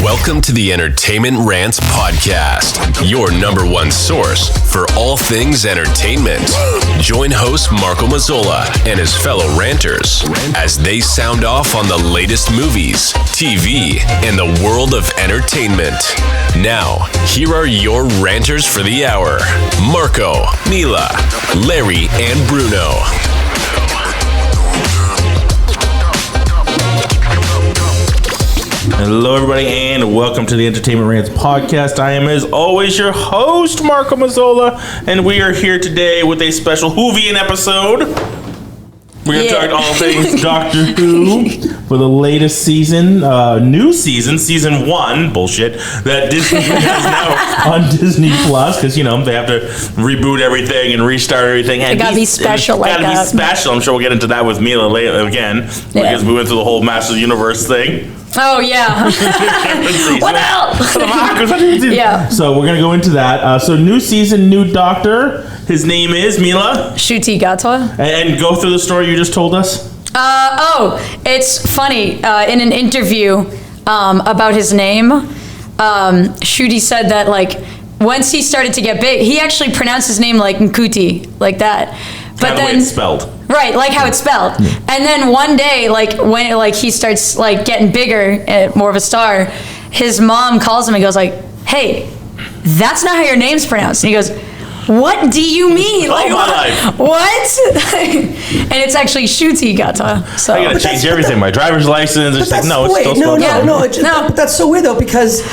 Welcome to the Entertainment Rants podcast, your number one source for all things entertainment. Join host Marco Mazzola and his fellow ranters as they sound off on the latest movies, TV, and the world of entertainment. Now, here are your ranters for the hour, Marco, Mila, Larry, and Bruno. Hello, everybody, and welcome to the Entertainment Rants podcast. I am, as always, your host, Marco Mazzola, and we are here today with a special Whovian episode. We're going to talk all things Doctor Who for the latest season, new season, season 1, bullshit, that Disney has now on Disney Plus, because, you know, they have to reboot everything and restart everything. It got to be special like that. Got to be special. I'm sure we'll get into that with Mila later again, because we went through the whole Masters Universe thing. Oh, yeah. What else? Yeah. So we're going to go into that. So new season, new Doctor. His name is Mila. Ncuti Gatwa. And go through the story you just told us. It's funny. In an interview about his name, Ncuti said that, like, once he started to get big, he actually pronounced his name like Ncuti, like that. But then it's spelled. Right, like how it's spelled. Yeah. And then one day, like when he starts like getting bigger and more of a star, his mom calls him and goes like, "Hey, that's not how your name's pronounced." And he goes, "What do you mean? Like what?" And it's actually Ncuti Gatwa. So I gotta change everything. My driver's license. It's like, no, it's still spelled. No. But that's so weird though, because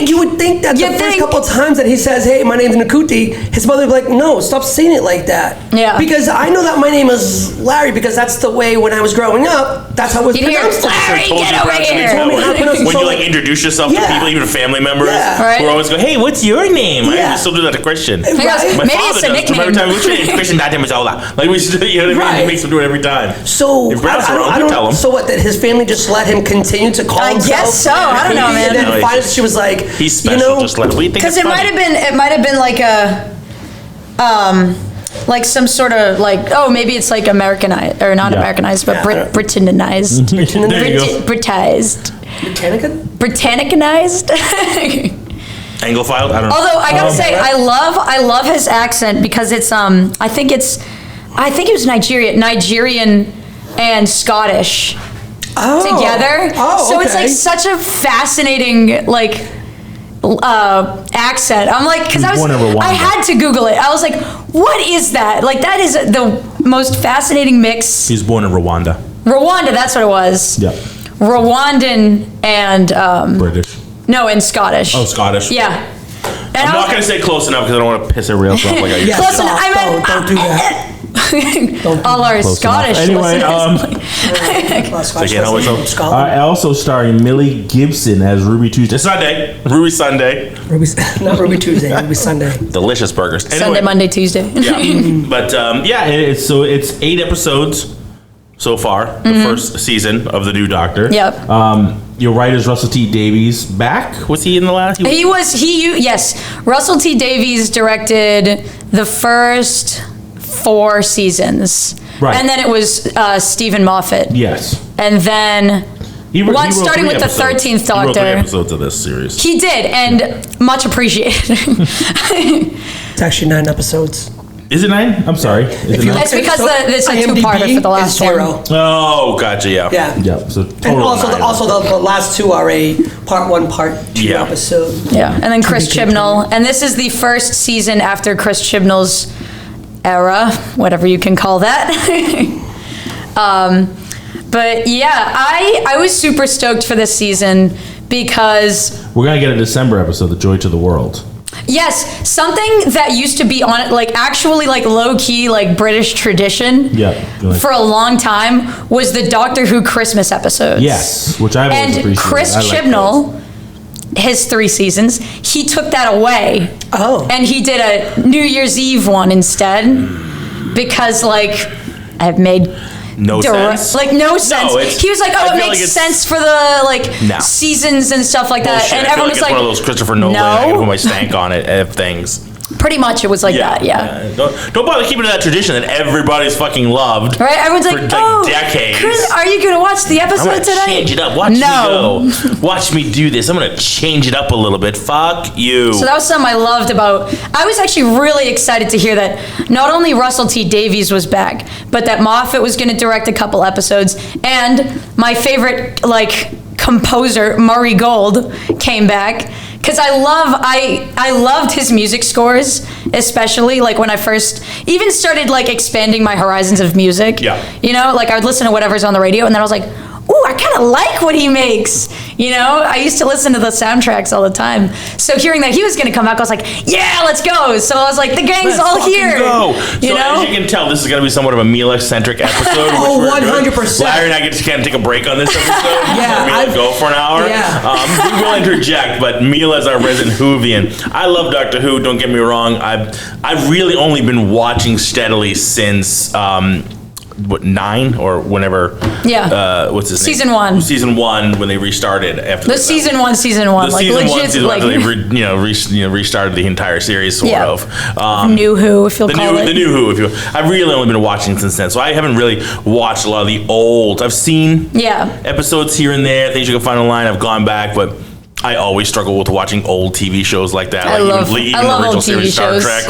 you would think that the first couple of times that he says, "Hey, my name's Ncuti," his mother would be like, "No, stop saying it like that." Yeah. Because I know that my name is Larry because that's the way when I was growing up. That's how it was pronounced. Larry, get over here. When you like introduce yourself to people, even family members, who always go, "Hey, what's your name?" I still do that to Christian. Maybe it's a nickname. Every time we say Christian, goddamn Mazzola. Like we should, you know what I mean? He makes him do it every time. So if Brad's around, you tell him. So what? That his family just let him continue to call himself? I guess so. I don't know, man. And then finally, she was like, "He's special. Just let him." Because it might have been like a, like some sort of like, maybe it's like Americanized or not Americanized, but Britannicized. There you go. Britannicized. Anglophile? I don't know. Although I gotta say, I love his accent because it's I think it was Nigerian and Scottish together. So it's like such a fascinating like accent. I'm like, because I had to Google it. I was like, what is that? Like that is the most fascinating mix. He's born in Rwanda. Rwanda, that's what it was. Yeah. Rwandan and British. No, and Scottish. Oh, Scottish. Yeah. I'm not going to say close enough because I don't want to piss her real off like I used to. Close enough. Don't do that. All our Scottish listeners. Also starring Millie Gibson as Ruby Tuesday. Ruby Sunday. Not Ruby Tuesday. Ruby Sunday. Delicious burgers. Anyway, Sunday, Monday, Tuesday. Yeah. But it's 8 episodes so far. The first season of the new Doctor. Yep. Your writer's Russell T Davies back. Was he in the last? Yes. Russell T Davies directed the first 4 seasons. Right. And then it was Stephen Moffat. Yes. And then starting with the 13th Doctor. He wrote 3 episodes of this series. He did, and much appreciated. It's actually 9 episodes. Is it 9? I'm sorry. It's because it's a 2-parter for the last 0. one. Oh, gotcha. Yeah. So total and also the last 2 are a part 1, part 2 episode. Yeah, and then Chris Chibnall, and this is the first season after Chris Chibnall's era, whatever you can call that. But yeah, I was super stoked for this season because we're gonna get a December episode, The Joy to the World. Yes, something that used to be on it, like actually like low key, like British tradition. Yeah. For a long time was the Doctor Who Christmas episodes. Yes, which I've always appreciated. And Chris Chibnall, his 3 seasons, he took that away. Oh. And he did a New Year's Eve one instead because like I've made no sense. Like no sense. No, he was like, it makes sense for the seasons and stuff like that. Bullshit. And everyone was it's one of those Christopher Nolan, I can put my stank on it things. Pretty much, it was like that. Yeah. Don't bother keeping that tradition that everybody's fucking loved. Right? Everyone's like, for decades. Chris, are you going to watch the episode I'm gonna tonight? change it up. Watch me go. Watch me do this. I'm gonna change it up a little bit. Fuck you. So that was something I loved about. I was actually really excited to hear that not only Russell T Davies was back, but that Moffat was going to direct a couple episodes, and my favorite composer Murray Gold came back. Because I loved his music scores, especially when I first even started expanding my horizons of music. Yeah. I would listen to whatever's on the radio, and then I was like, ooh, I kind of like what he makes. I used to listen to the soundtracks all the time. So hearing that he was going to come back, I was like, yeah, let's go. So I was like, the gang's all here. Go. As you can tell, this is going to be somewhat of a Mila-centric episode. 100%. Larry and I just can't take a break on this episode. Yeah. Mila go for an hour. Yeah. We will interject, but Mila is our resident Whovian. I love Doctor Who, don't get me wrong. I've really only been watching steadily since... 9 or whenever? Yeah. What's his season name? 1. Season 1 when they restarted after the season 1. The season 1 legit, they restarted the entire series sort of. New Who, if you'll call it. The New Who, if you. I've really only been watching since then, so I haven't really watched a lot of the old. I've seen episodes here and there, things you can find online. I've gone back, but. I always struggle with watching old TV shows like that. I love even the original old series TV Star shows. Trek.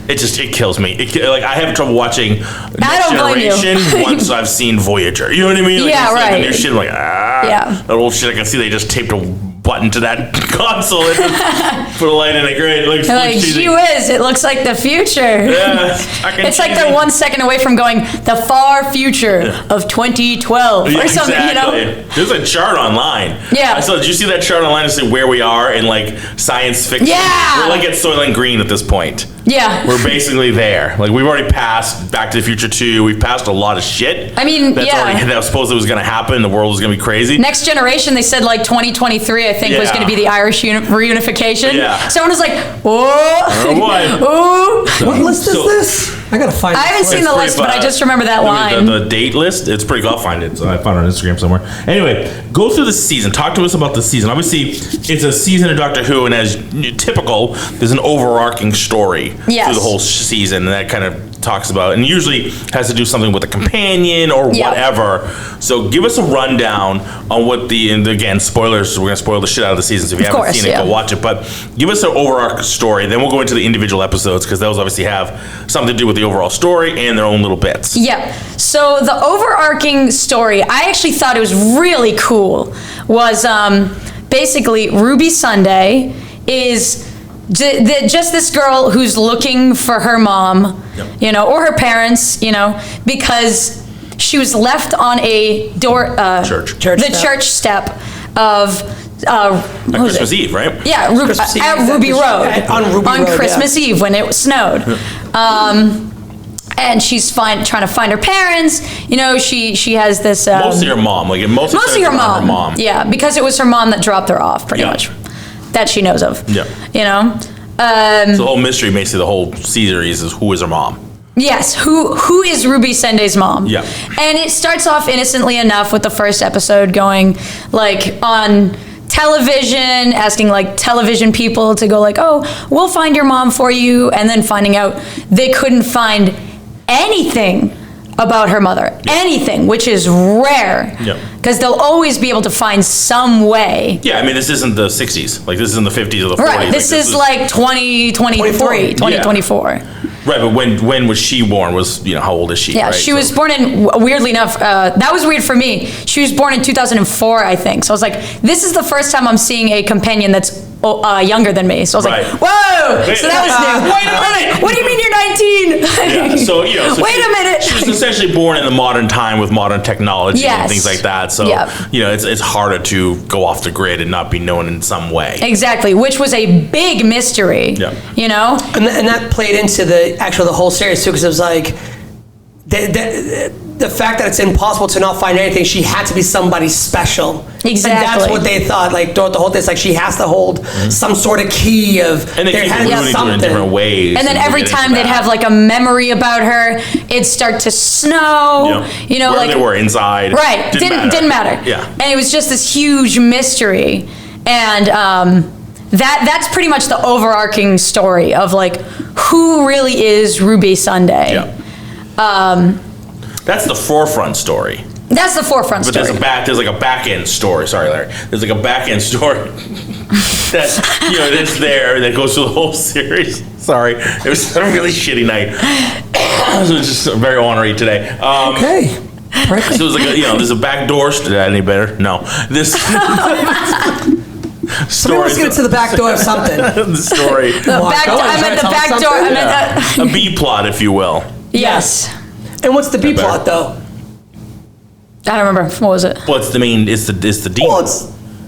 It kills me. I have trouble watching Next Generation once I've seen Voyager. You know what I mean? The new shit. I'm like, that old shit. I can see they just taped a button to that console and put a light in it. Great. It looks gee whiz, it looks like the future. Yeah, it's like they're 1 second away from going the far future of 2012 or something. Exactly. There's a chart online. Yeah. Did you see that chart online to see where we are in science fiction? Yeah. We're at Soylent Green at this point. Yeah. We're basically there. We've already passed Back to the Future 2. We've passed a lot of shit. I mean, that was supposed was going to happen. The world was going to be crazy. Next Generation, they said 2023, I think, was going to be the Irish reunification. Yeah. Someone was like, whoa. Oh, boy. Ooh. What list is this? I got to find it. I haven't seen the list, but I just remember that line. The date list, it's pretty cool. I'll find it. So I found it on Instagram somewhere. Anyway, go through the season. Talk to us about the season. Obviously, it's a season of Doctor Who, and as typical, there's an overarching story through the whole season, and that kind of talks about, and usually has to do something with a companion or whatever. So give us a rundown on what and again, spoilers, we're going to spoil the shit out of the season, so if you haven't seen it, go watch it, but give us an overarching story, then we'll go into the individual episodes, because those obviously have something to do with the overall story and their own little bits. Yeah. So the overarching story, I actually thought it was really cool, was basically Ruby Sunday is just this girl who's looking for her mom, or her parents, because she was left on a church step of Christmas Eve, right? Yeah, at Ruby Road on Christmas Eve when it snowed. And she's trying to find her parents. She has this. Mostly her mom. Mostly her mom. Yeah, because it was her mom that dropped her off, pretty much. That she knows of. Yeah. So the whole mystery, basically, the whole series is who is her mom. Yes, who is Ruby Sunday's mom? Yeah. And it starts off innocently enough with the first episode going on television, asking television people to go oh, we'll find your mom for you, and then finding out they couldn't find anything about her mother, anything, which is rare, because they'll always be able to find some way. Yeah, I mean, this isn't the 60s, this isn't the 50s or the 40s. Right, this is 2023, 2024. Right, but when was she born? How old is she? Yeah, she was born in, weirdly enough, that was weird for me. She was born in 2004, I think. So I was like, this is the first time I'm seeing a companion that's younger than me. So I was like, whoa! So that was new. Wait a minute! What do you mean you're 19? So wait a minute! She was essentially born in the modern time with modern technology and things like that. So, it's harder to go off the grid and not be known in some way. Exactly, which was a big mystery. Yeah. And that played into the whole series too, because it was the fact that it's impossible to not find anything, she had to be somebody special. Exactly. And that's what they thought. Throughout the whole thing, it's she has to hold some sort of key of. And they keep alluding to it in different ways. And then every time they'd have a memory about her, it'd start to snow. Where they were inside. Right. Didn't matter. Yeah. And it was just this huge mystery. And that's pretty much the overarching story of like who really is Ruby Sunday. Yeah. That's the forefront story. That's the forefront But story. there's like a back end story. Sorry, Larry. There's like a back end story that's there that goes through the whole series. Sorry, it was a really shitty night. It was just very ornery today. Okay. So it was like there's a back door. Did that any better? No. This Somebody story. wants to get to the back door of something. The story. I meant the back door. I meant A B plot, if you will. yes. And what's the B plot, though? I don't remember. What was it? Well, it's the main. It's the demon. Well,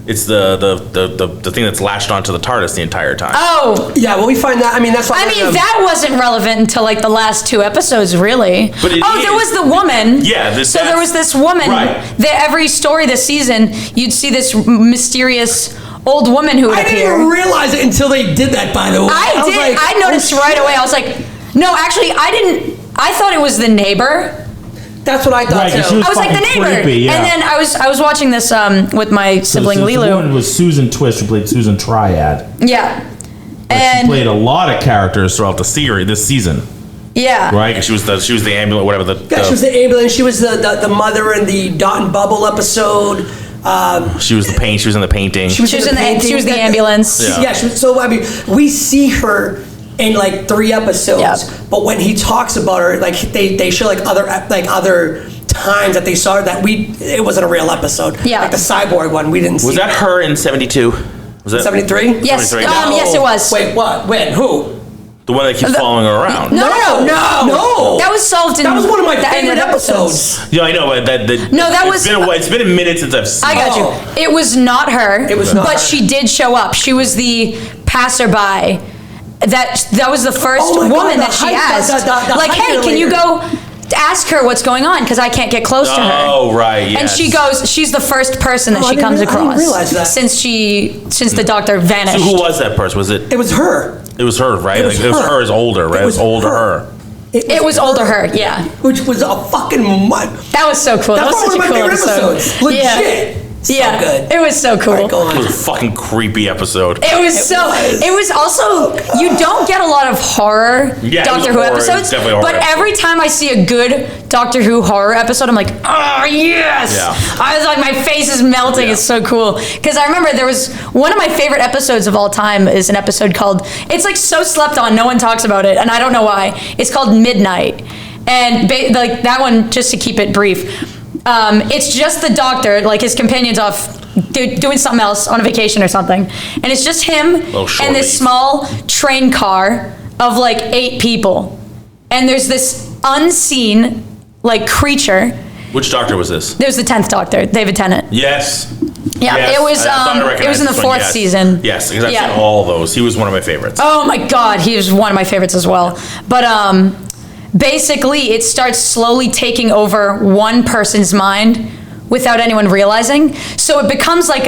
It's the thing that's lashed onto the TARDIS the entire time. Oh. yeah, well, we find that. I mean, that's why. That wasn't relevant until like the last 2 episodes, really. But there was the woman. Yeah. There was this woman. Right. Every story this season, you'd see this mysterious old woman who would I didn't appear. even realize it until they did that, by the way. I was did. like, I noticed right away. I was like, no, actually, I didn't. I thought it was the neighbor. That's what I thought, Right, 'cause she too. was I was like the fucking neighbor, creepy, yeah. and then I was watching this with my sibling The Lilu. woman was Susan Twist, who played Susan Triad. Yeah, She and played a lot of characters throughout the series this season, yeah, Right. 'Cause she was the ambulance, whatever. Yeah, she was the ambulance. She was the mother in the Dot and Bubble episode. She was the paint. She was in the painting. She was the ambulance. Yeah. So I mean, we see her in like 3 episodes, Yeah. but when he talks about her, like they show like other times that they saw her that it wasn't a real episode. Yeah. Like the cyborg one, we didn't see. Was that her in 72? Was that 73? Yes, 73. yes, it was. Wait, what? When? Who? the one that keeps following her around? No. No. That was solved in. That was one of my the favorite ended episodes. Yeah, I know, but it's been a minute since I've seen. I got Oh. you. It was not her. It was not But her. she did show up. She was the passerby. That was the first Oh my God, woman the that she hike- asked. the Like, hey, hiker can you later. go ask her what's going on? Because I can't get close to her. Oh, right. Yes. And she goes. She's the first person that Oh, I she didn't comes re- I didn't across realize that. since the doctor vanished. So who was that person? Was it? It was her. It was her, right? It was It was her. her as older, right? It was older her. her. It was older her. Yeah, Which was a fucking that was so cool. That That's was one such of a my cool favorite episode. episodes. Legit. So yeah, good. it was so cool. All right, go It was on. a fucking creepy episode. It was It was also. You don't get a lot of horror Yeah, it was Doctor Who horror. It was episodes, definitely a horror but episode. every time I see a good Doctor Who horror episode, I'm like, oh yes! Yeah. I was like, my face is melting. Yeah. It's so cool because I remember there was one of my favorite episodes of all time is an episode called. It's like so slept on. No one talks about it, and I don't know why. It's called Midnight, and like that one. Just to keep it brief. It's just the Doctor, like his companion's off doing something else on a vacation or something, and it's just him short and this leave. small train car of like 8 people, and there's this unseen like creature. Which Doctor was this? There's the 10th Doctor, David Tennant. Yes. Yeah, Yes. it was. I thought I It was recognized in the this one, 4th yes. season. Yes, because I've Yeah. seen all those. He was one of my favorites. Oh my God, he was one of my favorites as well. But basically, it starts slowly taking over one person's mind without anyone realizing. So it becomes like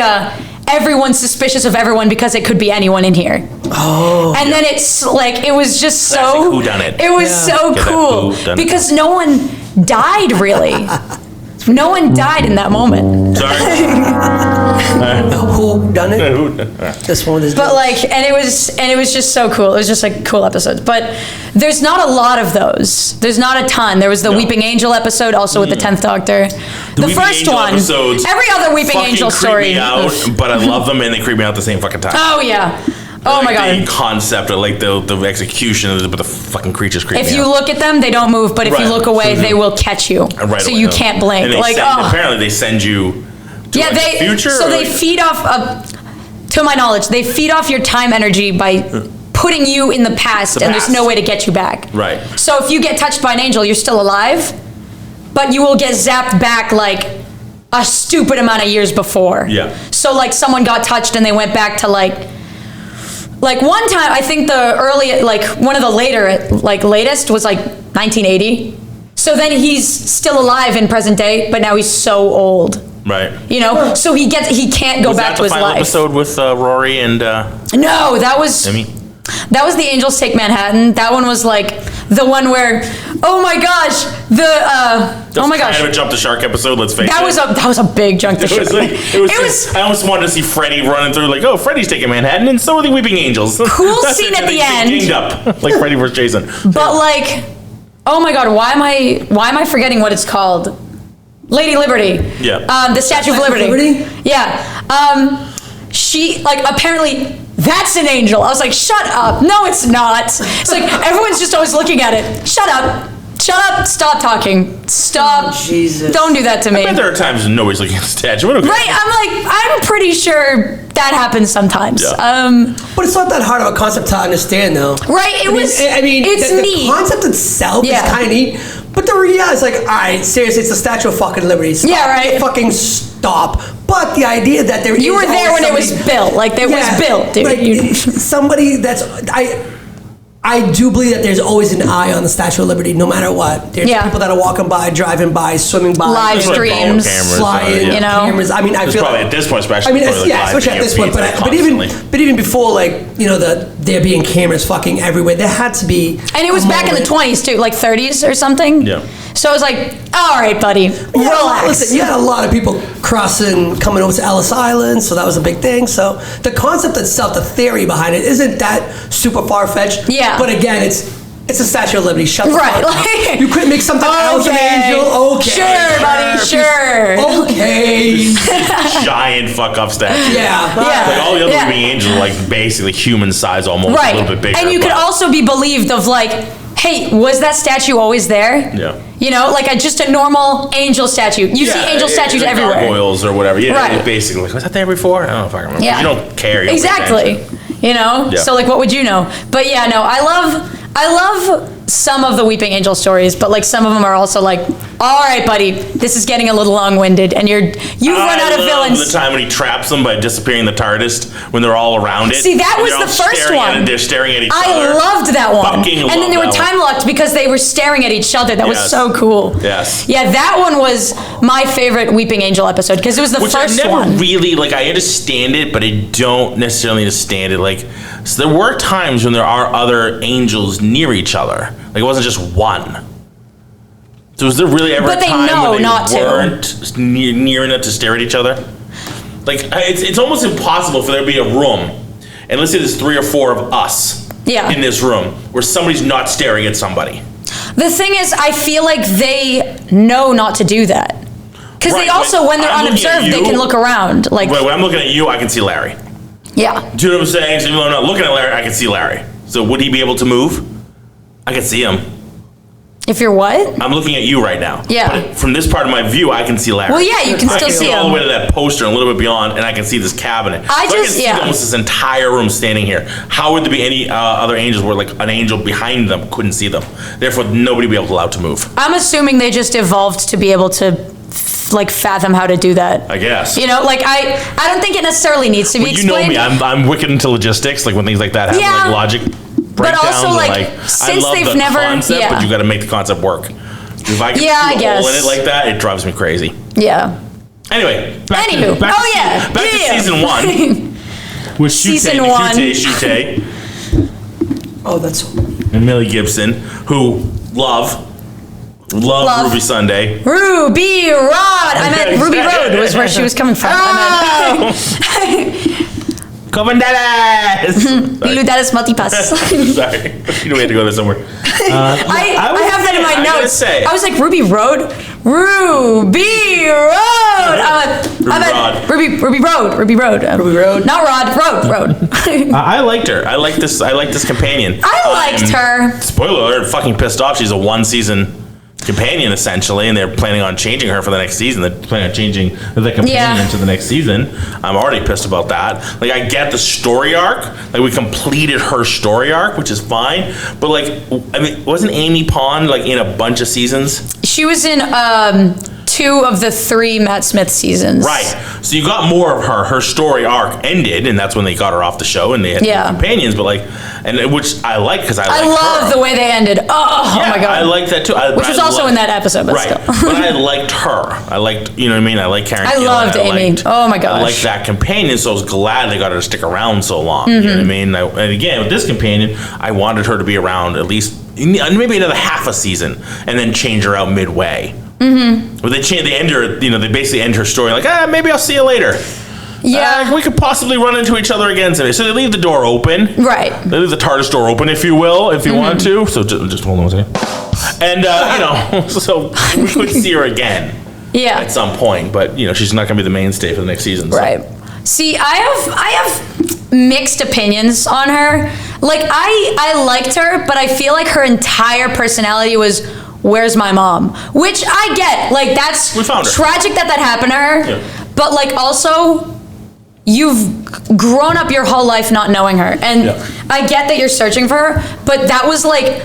everyone's suspicious of everyone because it could be anyone in here. Oh. And then it's like it was just so. Classic whodunit. It was so Get that cool whodunit. because no one died really. No one died in that moment. Sorry. Who done it? This one is. But like, and it was just so cool. It was just like cool episodes. But there's not a lot of those. There's not a ton. There was the No. Weeping Angel episode, also with the 10th Doctor. The Weeping first Angel one. episodes Every other Weeping fucking Angel creep story. me out, but I love them and they creep me out at the same fucking time. Oh yeah. Oh Like my The God. concept of like the execution, but the fucking creatures creep If me you out. look at them, they don't move. But if you Right. look away, they will catch you. Right so away, you no. can't blink. And they Like apparently they send you. To Yeah, like the future. So or they like- feed off. To my knowledge, they feed off your time energy by putting you in the past, The and there's past. no way to get you back. Right. So if you get touched by an angel, you're still alive, but you will get zapped back like a stupid amount of years before. Yeah. So like someone got touched and they went back to like one time. I think the early one of the latest was like 1980. So then he's still alive in present day, but now he's so old. Right. You know, so he can't go Was back that to the his final life. episode with Rory and No, that was Emmy? the Angels Take Manhattan. That one was like the one where, oh my gosh, oh my gosh. Kind of a jump the shark episode, let's face it. That was a big jump the shark. It was I almost wanted to see Freddy running through like, oh, Freddy's taking Manhattan, and so are the Weeping Angels. Cool scene at the end. Ganged up, like Freddy vs. Jason. But like, oh my God, why am I forgetting what it's called? Lady Liberty. Yeah. The Statue of Liberty. Yeah. She, like, apparently, that's an angel. I was like, shut up. No, it's not. It's like, everyone's just always looking at it. Shut up. Shut up. Stop talking. Stop. Oh, Jesus. Don't do that to me. I bet there are times when nobody's looking at the statue. Okay. Right? I'm pretty sure that happens sometimes. Yeah. But it's not that hard of a concept to understand, though. Right? It's neat. The concept itself is kind of neat. But the reality is like, all right, seriously, it's the Statue of fucking Liberty. Stop. Yeah, right. Fucking stop. But the idea that there You were there when it was built. Like, it was built, dude. Like, somebody that's... I do believe that there's always an eye on the Statue of Liberty, no matter what. There's people that are walking by, driving by, swimming by, live streams, flying, you know. Cameras. I mean, I feel probably like, at this point, especially. I mean, especially at this point. But even before, like, you know, there being cameras fucking everywhere, there had to be. And it was back in the 20s too, like 30s or something. Yeah. So I was like, all right, buddy, relax. Listen, you had a lot of people coming over to Ellis Island, so that was a big thing. So the concept itself, the theory behind it, isn't that super far-fetched. Yeah. But again, it's a Statue of Liberty. Shut the fuck up. You couldn't make something else an angel. Okay. Sure, buddy, sure. Okay. Giant fuck-up statue. Yeah. Like all the other Weeping Angels are like basically human size almost, right. a little bit bigger. And you could also be believed of like, hey, was that statue always there? Yeah. You know, like just a normal angel statue. You see angel statues like everywhere. Gargoyles or whatever. Yeah, Right. basically, like, was that there before? I don't know if I remember. Yeah. You don't care. You don't pay Exactly. attention. You know? Yeah. So like, what would you know? But yeah, no, I love some of the Weeping Angel stories, but like some of them are also like, all right, buddy, this is getting a little long-winded, and you've run out of villains. The time when he traps them by disappearing the TARDIS when they're all around it. See, that was the first one. They're staring at each I other. loved that one. Fucking and then they were loved that time locked because they were staring at each other. That was Yes. so cool. Yes. Yeah, that one was my favorite Weeping Angel episode because it was the Which first I never one. really, like, I understand it, but I don't necessarily understand it. Like, so there were times when there are other angels near each other. Like, it wasn't just one. So was there really ever But a they time know when they not to. weren't near enough to stare at each other? Like, it's almost impossible for there to be a room, and let's say there's 3 or 4 of us in this room, where somebody's not staring at somebody. The thing is, I feel like they know not to do that. Because they also, when they're unobserved, they can look around. Like, when I'm looking at you, I can see Larry. Yeah. Do you know what I'm saying? So even though I'm not looking at Larry, I can see Larry. So would he be able to move? I can see him. If you're what? I'm looking at you right now. Yeah. But from this part of my view, I can see Larry. Well, yeah, you can still see him. all the way to that poster and a little bit beyond, and I can see this cabinet. I can see almost this entire room standing here. How would there be any other angels where like an angel behind them couldn't see them? Therefore, nobody would be able to allow to move. I'm assuming they just evolved to be able to like fathom how to do that. I guess. You know, like I don't think it necessarily needs to be explained. You know me, I'm wicked into logistics, like when things like that happen, like logic breakdowns. But also, like, since they've never, concept, but you got to make the concept work. If I get I a guess. hole in it like that, it drives me crazy. Yeah. Anyway, back to season 1. With season 1. Shute. Oh, that's. And Millie Gibson, who love Ruby Sunday. Ruby Rod. I meant Ruby Road was where she was coming from. Coven Dallas! Bilu Dallas Multipass. Sorry. You know we had to go there somewhere. I have that in my notes. Say, I was like, Ruby Road? Ruby Road! Ruby Road. Ruby Road. Not Rod, Road. I liked her. I like this companion. I liked her. Spoiler alert, fucking pissed off. She's a 1-season companion essentially, and they're planning on changing her for the next season. They're planning on changing the companion to the next season. I'm already pissed about that. Like, I get the story arc. Like, we completed her story arc, which is fine. But like, I mean, wasn't Amy Pond like in a bunch of seasons? She was in 2 of the 3 Matt Smith seasons. Right. So you got more of her. Her story arc ended, and that's when they got her off the show, and they had companions. But like, and which I like because I love the way they ended. Oh my god, I like that too. Which was also in that episode, but still. But I liked her. I liked, you know what I mean. I like Karen. I loved Amy. Oh my gosh. I liked that companion, so I was glad they got her to stick around so long. You know what I mean? And again, with this companion, I wanted her to be around at least maybe another half a season, and then change her out midway. Mm-hmm. But they end her. They basically end her story like, maybe I'll see you later. Yeah, we could possibly run into each other again someday. So they leave the door open. Right. They leave the TARDIS door open, if you will, if you want to. So just hold on a second. And so we could see her again. Yeah. At some point, but she's not going to be the mainstay for the next season. So. Right. See, I have mixed opinions on her. Like I liked her, but I feel like her entire personality was, "Where's my mom?" Which I get. Like that's tragic that happened to her. Yeah. But like also, you've grown up your whole life not knowing her, and I get that you're searching for her, but that was like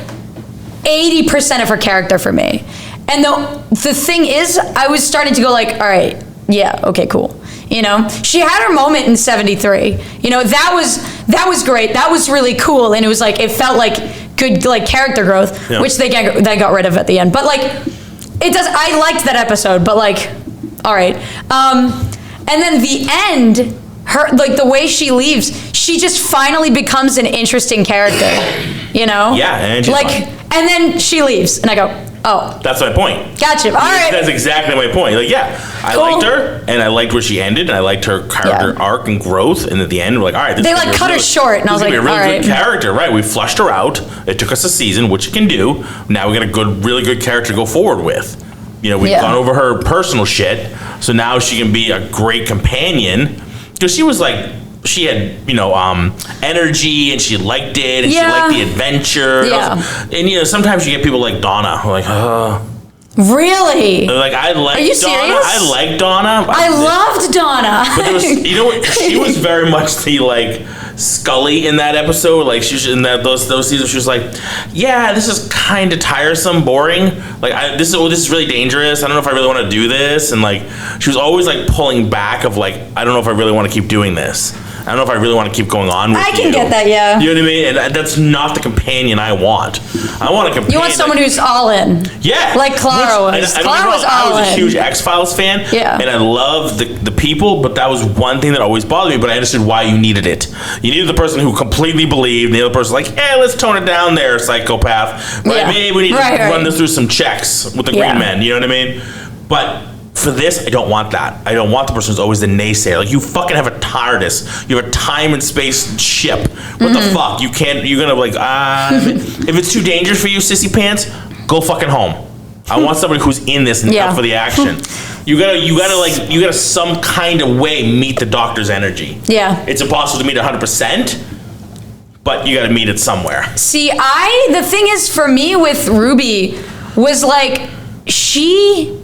80% of her character for me. And the thing is, I was starting to go like, all right, yeah, okay, cool. She had her moment in 73. That was great. That was really cool, and it was like it felt like good like character growth, which they got rid of at the end. But like, it does. I liked that episode, but like, all right. And then the end, her like the way she leaves, she just finally becomes an interesting character. Yeah, and she's like, fine. And then she leaves, and I go, oh. That's my point. Gotcha. All right. That's exactly my point. Like, I liked her, and I liked where she ended, and I liked her character arc and growth. And at the end, we're like, all right, they like cut her short, and I was like, a really all right, good character, right? We flushed her out. It took us a season, which it can do. Now we got a really good character to go forward with. We've gone over her personal shit, so now she can be a great companion because she was like. She had, energy, and she liked it, and she liked the adventure. And sometimes you get people like Donna, who are like, really? Like I like. Are you serious? Donna. I like Donna. I loved Donna. But there was, she was very much the like Scully in that episode. Like she was in those seasons. She was like, yeah, this is kind of tiresome, boring. Like this is really dangerous. I don't know if I really want to do this. And like she was always like pulling back of like, I don't know if I really want to keep doing this. I don't know if I really want to keep going on with you. I can get that, yeah. You know what I mean? And that's not the companion I want. I want a companion. You want someone who's all in. Yeah. Like Clara was. Clara was all in. I was a huge X-Files fan. Yeah. And I love the people, but that was one thing that always bothered me, but I understood why you needed it. You needed the person who completely believed, and the other person like, hey, let's tone it down there, psychopath. Right? Maybe we need to run this through some checks with the green men. You know what I mean? But for this, I don't want that. I don't want the person who's always the naysayer. Like, you fucking have a TARDIS. You have a time and space ship. What the fuck? You're gonna like, if it's too dangerous for you, sissy pants, go fucking home. I want somebody who's in this and up for the action. You gotta some kind of way meet the Doctor's energy. Yeah. It's impossible to meet 100%, but you gotta meet it somewhere. See, the thing is for me with Ruby was like, she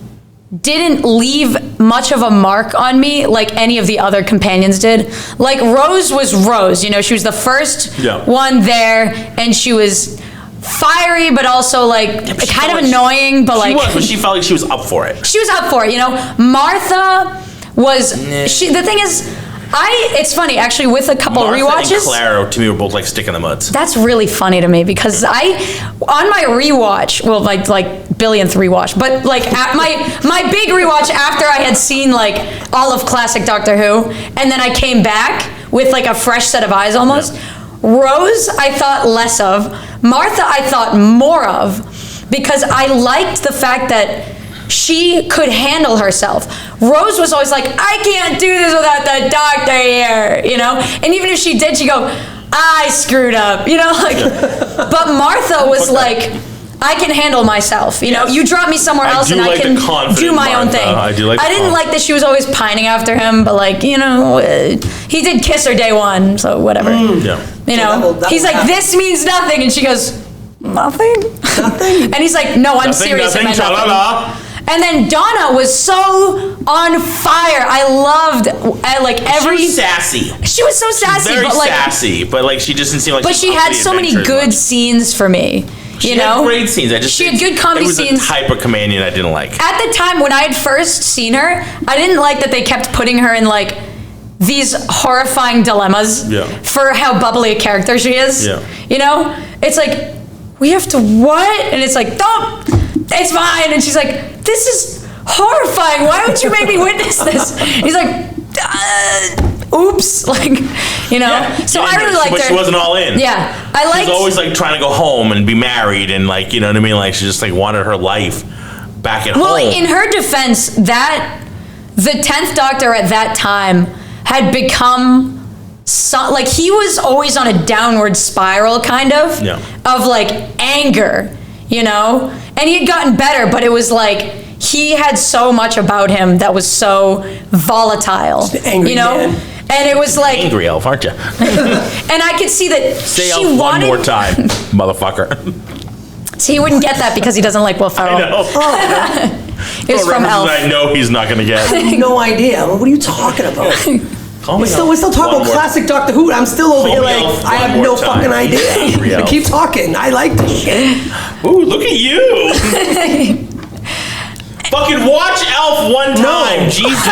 didn't leave much of a mark on me like any of the other companions did. Like Rose was Rose, she was the first one there, and she was fiery, but also like kind of annoying, but she felt like she was up for it. She was up for it, Martha was, the thing is, it's funny, actually, with a couple Martha rewatches. and Clara, to me, were both like stick in the muds. That's really funny to me because on my rewatch, well, like billionth rewatch, but like at my big rewatch after I had seen like all of classic Doctor Who, and then I came back with like a fresh set of eyes almost. Rose, I thought less of. Martha, I thought more of, because I liked the fact that she could handle herself. Rose was always like, I can't do this without the Doctor here, And even if she did, she'd go, I screwed up, But Martha was like, I can handle myself, You drop me somewhere else and I can do my own thing. I didn't like that she was always pining after him, but like, he did kiss her day one, so whatever. He's like, this means nothing, and she goes, nothing? Nothing? And he's like, no, I'm serious. Nothing. And then Donna was so on fire. I loved every. She was sassy. She was so sassy, very sassy, but like she just didn't seem like. But she had so many good scenes for me. She had great scenes. She had good comedy scenes. It was a type of companion I didn't like. At the time when I had first seen her, I didn't like that they kept putting her in like these horrifying dilemmas for how bubbly a character she is. Yeah. It's like, we have to what? And it's like, don't. It's fine. And she's like, this is horrifying. Why would you make me witness this? He's like, oops, like, you know. Yeah. So Yeah, I really liked her. But she wasn't all in. Yeah, I liked. She was always like trying to go home and be married and like, you know what I mean? Like she just like wanted her life back at home. Well, in her defense, that the 10th Doctor at that time had become like he was always on a downward spiral kind of like anger, you know? And he had gotten better, but it was like he had so much about him that was so volatile, angry, you know? man. And it was like Angry elf, aren't you? and I could see that Say she elf wanted one more time, motherfucker. So he wouldn't get that because he doesn't like Will Ferrell. I know. It was from Elf. I know he's not going to get. I have no idea. What are you talking about? Call me We're still talking about classic Doctor Who. I'm still over here like, I have no fucking idea. Elf. Keep talking. I like this shit. Ooh, look at you. Fucking watch Elf one time. Jesus.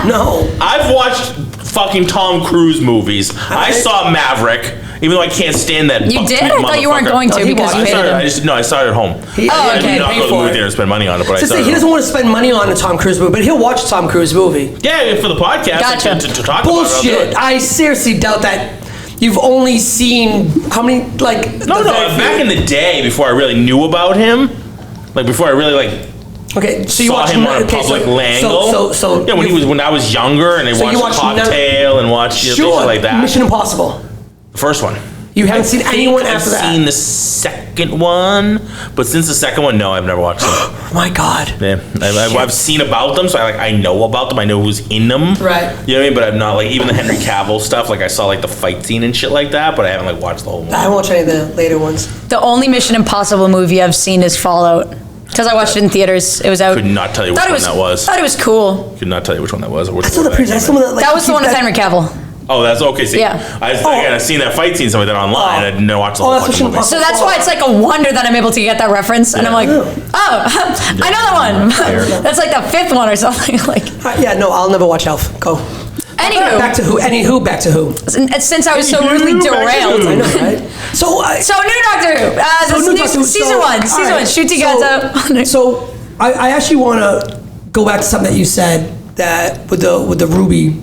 No. I've watched fucking Tom Cruise movies. I saw Maverick, even though I can't stand that. You did? I thought you weren't going to because you hated him. I saw it at home. Oh, okay. I did not go to the movie theater and spend money on it, but I saw it. He doesn't want to spend money on a Tom Cruise movie, but he'll watch a Tom Cruise movie. Yeah, for the podcast. Gotcha. To talk Bullshit. about it. I seriously doubt that. You've only seen how many, like... No, back in the day, before I really knew about him, like before I really like... Okay, so you saw watched him on a public langle. So yeah, when I was younger, and I watched Cocktail and watched things like that. Mission Impossible. The first one. You haven't seen anyone after that? I've seen the second one, but since the second one, no, I've never watched them. Oh my god. Yeah, I've seen about them, so I know about them. I know who's in them. Right. You know what I mean? But I'm not like even the Henry Cavill stuff. Like I saw like the fight scene and shit like that, but I haven't like watched the whole movie. I haven't watched any of the later ones. The only Mission Impossible movie I've seen is Fallout. Because I watched it in theaters. It was out. Could not tell you which one that was. Thought it was cool. Could not tell you which one that was. Or which That's one the one That was the one with Henry Cavill. Oh, that's okay. See, Yeah. I've seen that fight scene, something like that online. I didn't watch the whole that's fucking movie. So that's why it's like a wonder that I'm able to get that reference. And I'm like, I know that one. That's like the fifth one or something. Like. Yeah, no, I'll never watch Elf. Go. Anywho. Back to who? Back to who? Since I was so rudely derailed. I know, right? So new Doctor Who. Season one. Shoot you guys up. So I actually want to go back to something that you said that with the Ruby.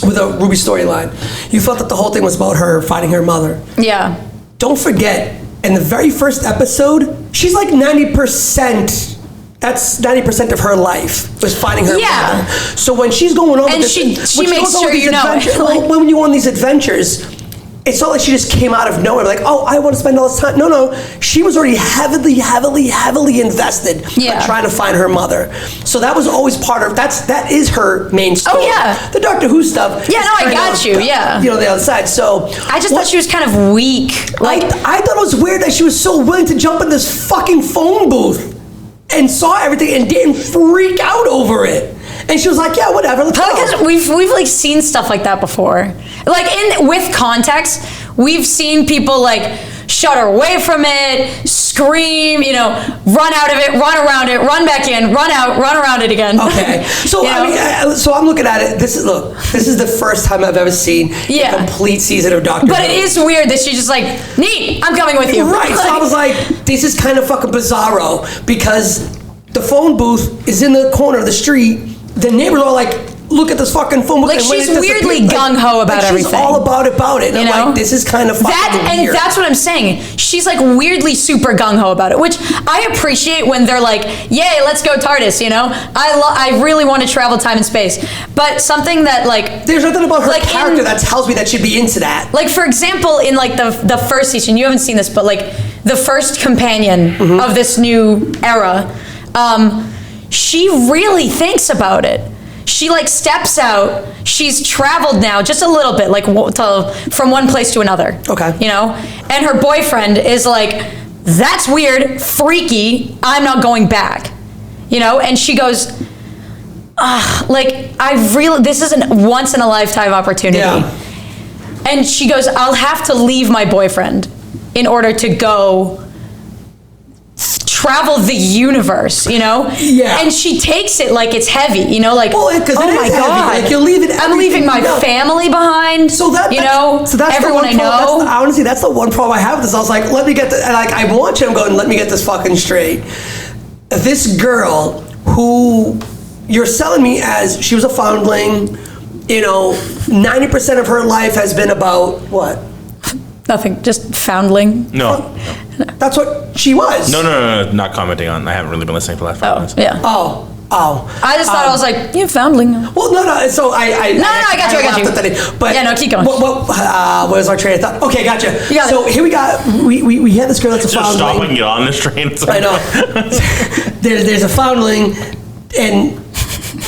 With the Ruby storyline, you felt that the whole thing was about her finding her mother. Yeah. Don't forget, in the very first episode, she's like 90%. That's 90% of her life was finding her mother. So when she's going on, and she makes sure you know it. When you go on these adventures, it's not like she just came out of nowhere, like, oh, I want to spend all this time. No, she was already heavily invested in trying to find her mother. So that was always part of that is her main story. Oh yeah, the Doctor Who stuff. Yeah, no, I got you. Yeah, you know, the other side. So I just thought she was kind of weak. Like I thought it was weird that she was so willing to jump in this fucking phone booth and saw everything and didn't freak out over it. And she was like, yeah, whatever, let's go. Because we've like seen stuff like that before. Like with context, we've seen people like shudder away from it, scream, you know, run out of it, run around it, run back in, run out, run around it again. Okay. So so I'm looking at it. This is the first time I've ever seen a complete season of Doctor Who. But it is weird that she's just like, neat, I'm coming with you. Right. So I was like, this is kind of fucking bizarro because the phone booth is in the corner of the street. The neighbors are like, look at this fucking phone booth. Like she's weirdly gung-ho about everything. She's all about it. And I'm like, this is kind of fucking weird. And that's what I'm saying. She's like weirdly super gung-ho about it, which I appreciate when they're like, yay, let's go TARDIS, you know? I really want to travel time and space. But something that like... There's nothing about her character that tells me that she'd be into that. Like for example, in like the first season, you haven't seen this, but like the first companion of this new era, she really thinks about it. She like steps out. She's traveled now just a little bit, like from one place to another. Okay. You know, and her boyfriend is like, "That's weird, freaky. I'm not going back." You know, and she goes, like this is a once in a lifetime opportunity. Yeah. And she goes, "I'll have to leave my boyfriend in order to go travel the universe," you know? Yeah. And she takes it like it's heavy, you know, like, oh my God. Like you're leaving I'm leaving my family behind. So that's everyone I know. Honestly, that's the one problem I have with this. I was like, let me get and like I want you, I'm going, let me get this fucking straight. This girl who you're selling me as she was a foundling, 90% of her life has been about what? Nothing, just foundling. No. That's what she was. No, not commenting on. I haven't really been listening for the last 5 minutes. Yeah. I just thought I was like, you foundling. Well, no. So I got you. But yeah, no, keep going. What was our train of thought? Okay, gotcha. So here we had this girl that's a Just foundling. stop and get on this train. I know. There's a foundling, and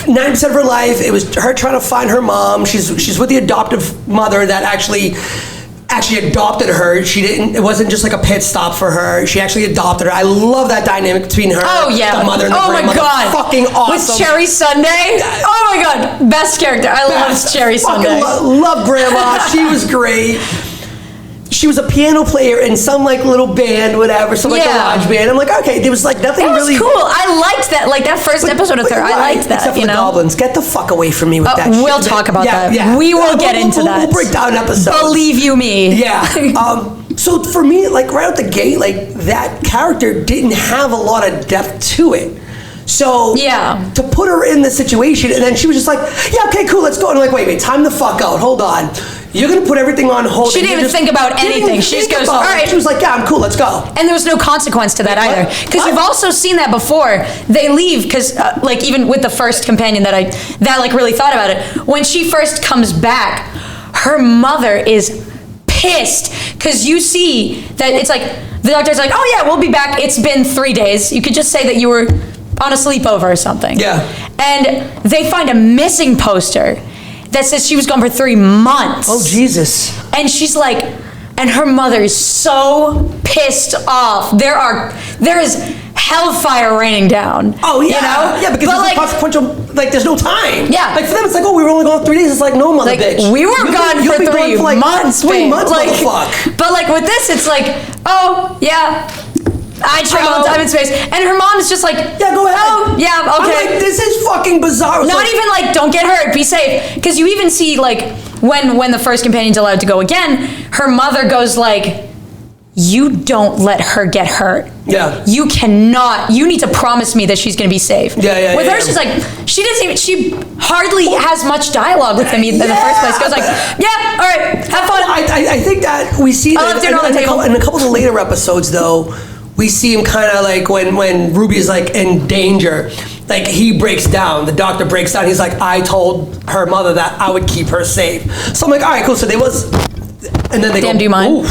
90% of her life, it was her trying to find her mom. She's with the adoptive mother that actually adopted her. It wasn't just like a pit stop for her. She actually adopted her. I love that dynamic between her, the mother and the grandmother. My God. Fucking awesome. With Cherry Sunday? Oh my God. Best character. I love Cherry Sunday. Love grandma. She was great. She was a piano player in some like little band, whatever, some like garage band. I'm like, okay, there was like nothing really. It was cool. I liked that, like that first episode of her. I liked that. Except for the goblins. Get the fuck away from me with that shit. We'll talk about that. Yeah. We will get into that. We'll break down episodes. Believe you me. Yeah. So for me, like right out the gate, like that character didn't have a lot of depth to it. So to put her in the situation, and then she was just like, yeah, okay, cool, let's go. And I'm like, wait, time the fuck out. Hold on. You're going to put everything on hold. She didn't even think about anything. She just goes, all right. She was like, yeah, I'm cool, let's go. And there was no consequence to that either. Because you've also seen that before. They leave, because like even with the first companion that like really thought about it, when she first comes back, her mother is pissed. Because you see that it's like, the doctor's like, oh yeah, we'll be back. It's been 3 days. You could just say that you were on a sleepover or something. Yeah. And they find a missing poster that says she was gone for 3 months. Oh, Jesus. And she's like, and her mother is so pissed off. There is hellfire raining down. Oh, yeah. You know? Yeah, because but there's no consequential, like, there's no time. Yeah. Like, for them, it's like, oh, we were only gone 3 days. It's like, no, mother bitch. We were gone for 3 months, 3 months, like, motherfucker. But, like, with this, it's like, oh, yeah. I travel time and space. And her mom is just like, yeah, go ahead. Oh, yeah, okay. I'm like, this is fucking bizarre. Not even like, don't get hurt, be safe. Because you even see, like, when the first companion's allowed to go again, her mother goes like, you don't let her get hurt. Yeah. You need to promise me that she's going to be safe. Yeah. With her, she's like, she hardly has much dialogue with him in the first place. Goes like, yeah, all right, have fun. I think that we see that in a couple of the later episodes, though, we see him kind of like when Ruby is like in danger, like he breaks down, the doctor breaks down. He's like, I told her mother that I would keep her safe. So I'm like, all right, cool. So and then they go, do you mind?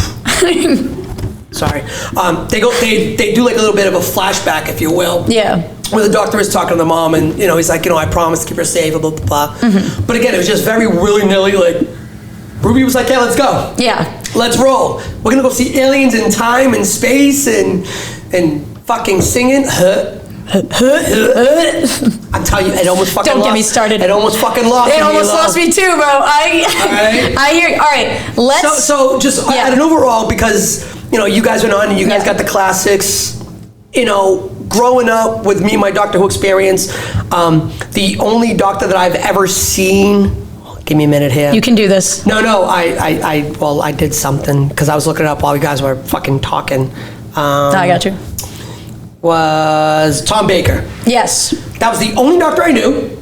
Sorry. They do like a little bit of a flashback, if you will. Yeah. Where the doctor is talking to the mom, and he's like, I promised to keep her safe, blah blah blah. Mm-hmm. But again, it was just very willy-nilly. Like Ruby was like, yeah, let's go. Yeah. Let's roll. We're gonna go see aliens in time and space and fucking singing. I'm telling you, it almost fucking Don't get me started. It almost fucking lost me. It almost lost me too, bro. I hear. All right, let's. So just at an overall, because you guys went on and you guys got the classics. Growing up with me and my Doctor Who experience, the only Doctor that I've ever seen. Give me a minute here. You can do this. No, I did something because I was looking it up while you guys were fucking talking. I got you. Was Tom Baker. Yes. That was the only Doctor I knew.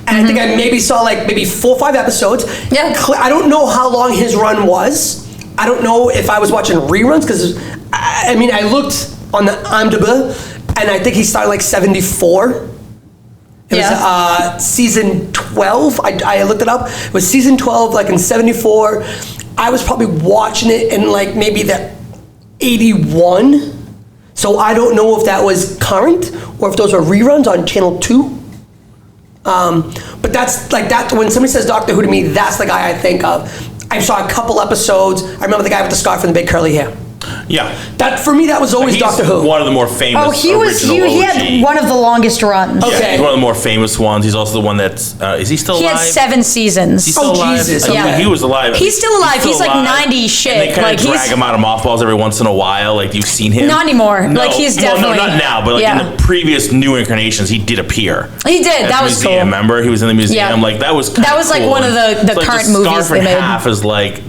And I think I maybe saw like maybe 4 or 5 episodes. Yeah. I don't know how long his run was. I don't know if I was watching reruns because, I looked on the IMDb and I think he started like 74. It was season 12. I looked it up. It was season 12, like in 74. I was probably watching it in like maybe the 81. So I don't know if that was current or if those are reruns on Channel 2. But that's like that. When somebody says Doctor Who to me, that's the guy I think of. I saw a couple episodes. I remember the guy with the scarf and the big curly hair. Yeah. That for me, that was always Doctor Who. One of the more famous. Oh, he had one of the longest runs. Yeah, okay. he's one of the more famous ones. He's also the one that's. Is he still alive? He had 7 seasons. He's still alive? Jesus. Yeah. He was alive. He's still alive. He's like 90 shit. And they kind like of drag him out of mothballs every once in a while. Like you've seen him. Not anymore. No. Like he's definitely. No, not now. But like in the previous new incarnations, he did appear. He did. That was cool. Remember, he was in the museum. Yeah. Like that was. That was like cool. one of the current movies they made.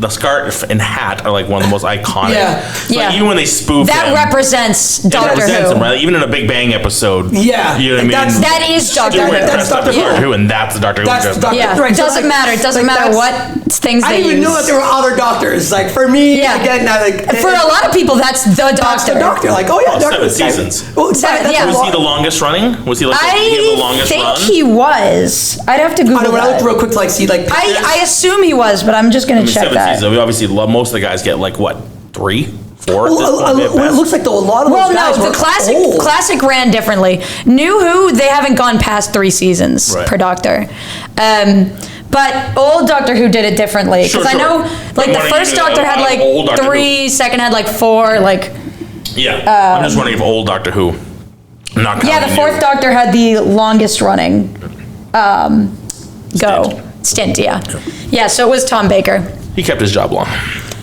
The scarf and hat is like one of the most iconic. Yeah. Yeah. even when they spoof That him, represents it Doctor represents Who. him, right? Even in a Big Bang episode. Yeah. You know what I mean? That is Doctor They Who. wear That's dressed up Doctor as Who. and that's the Doctor Who. That's just- Doctor Yeah, right, it so, doesn't like- matter. It doesn't like, matter that's- what things I they didn't even use. know that there were other doctors. Like for me, Yeah. again, For a lot of people, that's the that's Doctor. the doctor. Like, oh yeah, Oh, doctor. 7 seasons. Well, Seven, yeah. Was he the longest running? Was he like he had the I longest think run? he was. I'd have to Google I know, when I looked that. real quick to like see like pictures. I assume he was, but I'm just gonna I mean, check 7 that. seasons. We obviously love most of the guys get like what 3, 4. at this Well, point, at what it best. looks like though, a lot of Well, those guys no, were the old. classic ran differently. New Who, they haven't gone past 3 seasons Right. per Doctor. But old Doctor Who did it differently. Because Sure, I know, like, I'm the wondering first if Doctor had, like, old Doctor Who- 3, second had, like, 4, like... Yeah, I'm just wondering if old Doctor Who. Not Yeah, the counting fourth new. Doctor had the longest running stint, yeah. Yeah, so it was Tom Baker. He kept his job long.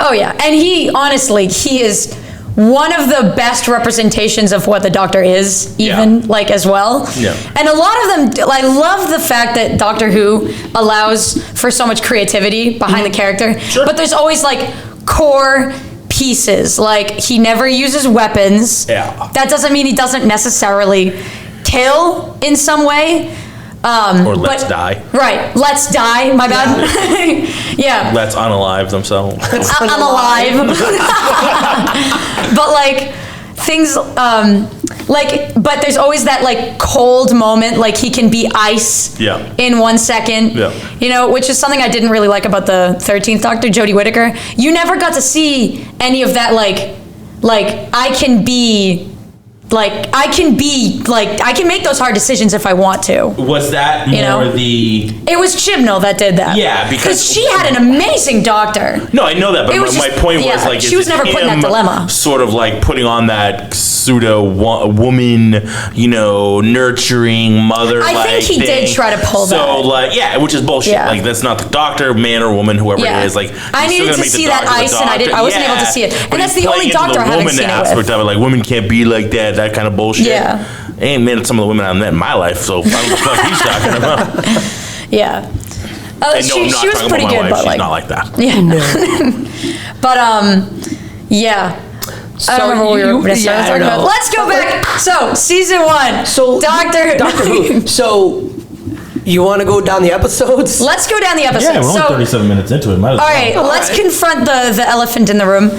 Oh, yeah. And he, honestly, he is one of the best representations of what the Doctor is, even, Yeah. like, as well. Yeah. And a lot of them, I love the fact that Doctor Who allows for so much creativity behind the character. Sure. But there's always, like, core pieces. Like, he never uses weapons. Yeah. That doesn't mean he doesn't necessarily kill in some way. Or let's but- die. Right. Let's die. My bad. Yeah. Let's unalive themselves. I'm alive. But like things but there's always that like cold moment, like he can be ice Yeah. in 1 second. Yeah. You know, which is something I didn't really like about the 13th Doctor, Jodie Whittaker. You never got to see any of that like I can make those hard decisions if I want to. Was that more You know? the? It was Chibnall that did that. Yeah, because- she had an amazing doctor. No, I know that, but It was my just- point was yeah, like she was is never put in that him dilemma. Sort of like putting on that pseudo woman, you know, nurturing mother. I think he did try to pull so, that. So like, yeah, which is bullshit. Yeah. Like that's not the Doctor, man or woman, whoever Yeah. it is. Like I you're still needed gonna to make the see that Doctor the ice, and I Doctor. wasn't able to see it. And But that's he's the only playing into Doctor I haven't woman seen it aspect with. of it, like women can't be like that kind of bullshit. Yeah. I ain't met some of the women I've met in my life, so I don't know what the fuck he's talking about. Yeah. And no, I'm She not was talking pretty about my good, wife. but She's like, not like that. yeah. But yeah. I don't remember what we were going to start I talking don't about. know. Let's go back. So season 1. So Doctor Who. So you want to go down the episodes? Let's go down the episodes. Yeah, we're only So 37 minutes into it. Might as all well. right, All let's right. confront the elephant in the room.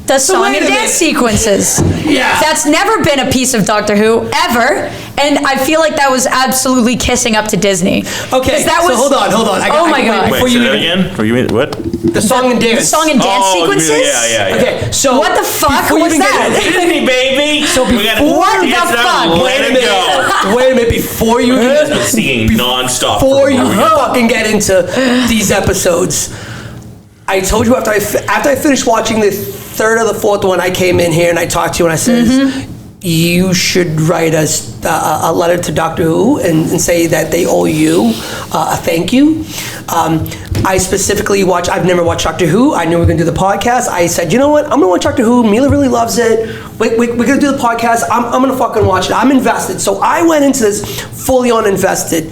The song wait and a dance minute. sequences. Yeah. That's never been a piece of Doctor Who, ever. And I feel like that was absolutely kissing up to Disney. Okay, 'Cause that so was, hold on. Oh my God. Wait, Before say you that even- again? Before you what? The song and dance. The song and dance sequences? Yeah. Okay, so What the fuck before you was even get that? into- Disney, baby. So we gotta What the dance it out fuck? and Wait Let a it minute. go. Wait a minute. Before you He's been singing nonstop. before you fucking get into these episodes, I told you after I finished watching the third or the fourth one, I came in here and I talked to you and I said, you should write us a letter to Doctor Who and say that they owe you a thank you. I specifically I've never watched Doctor Who. I knew we were going to do the podcast. I said, you know what? I'm going to watch Doctor Who. Mila really loves it. We're going to do the podcast. I'm going to fucking watch it. I'm invested. So I went into this fully on invested.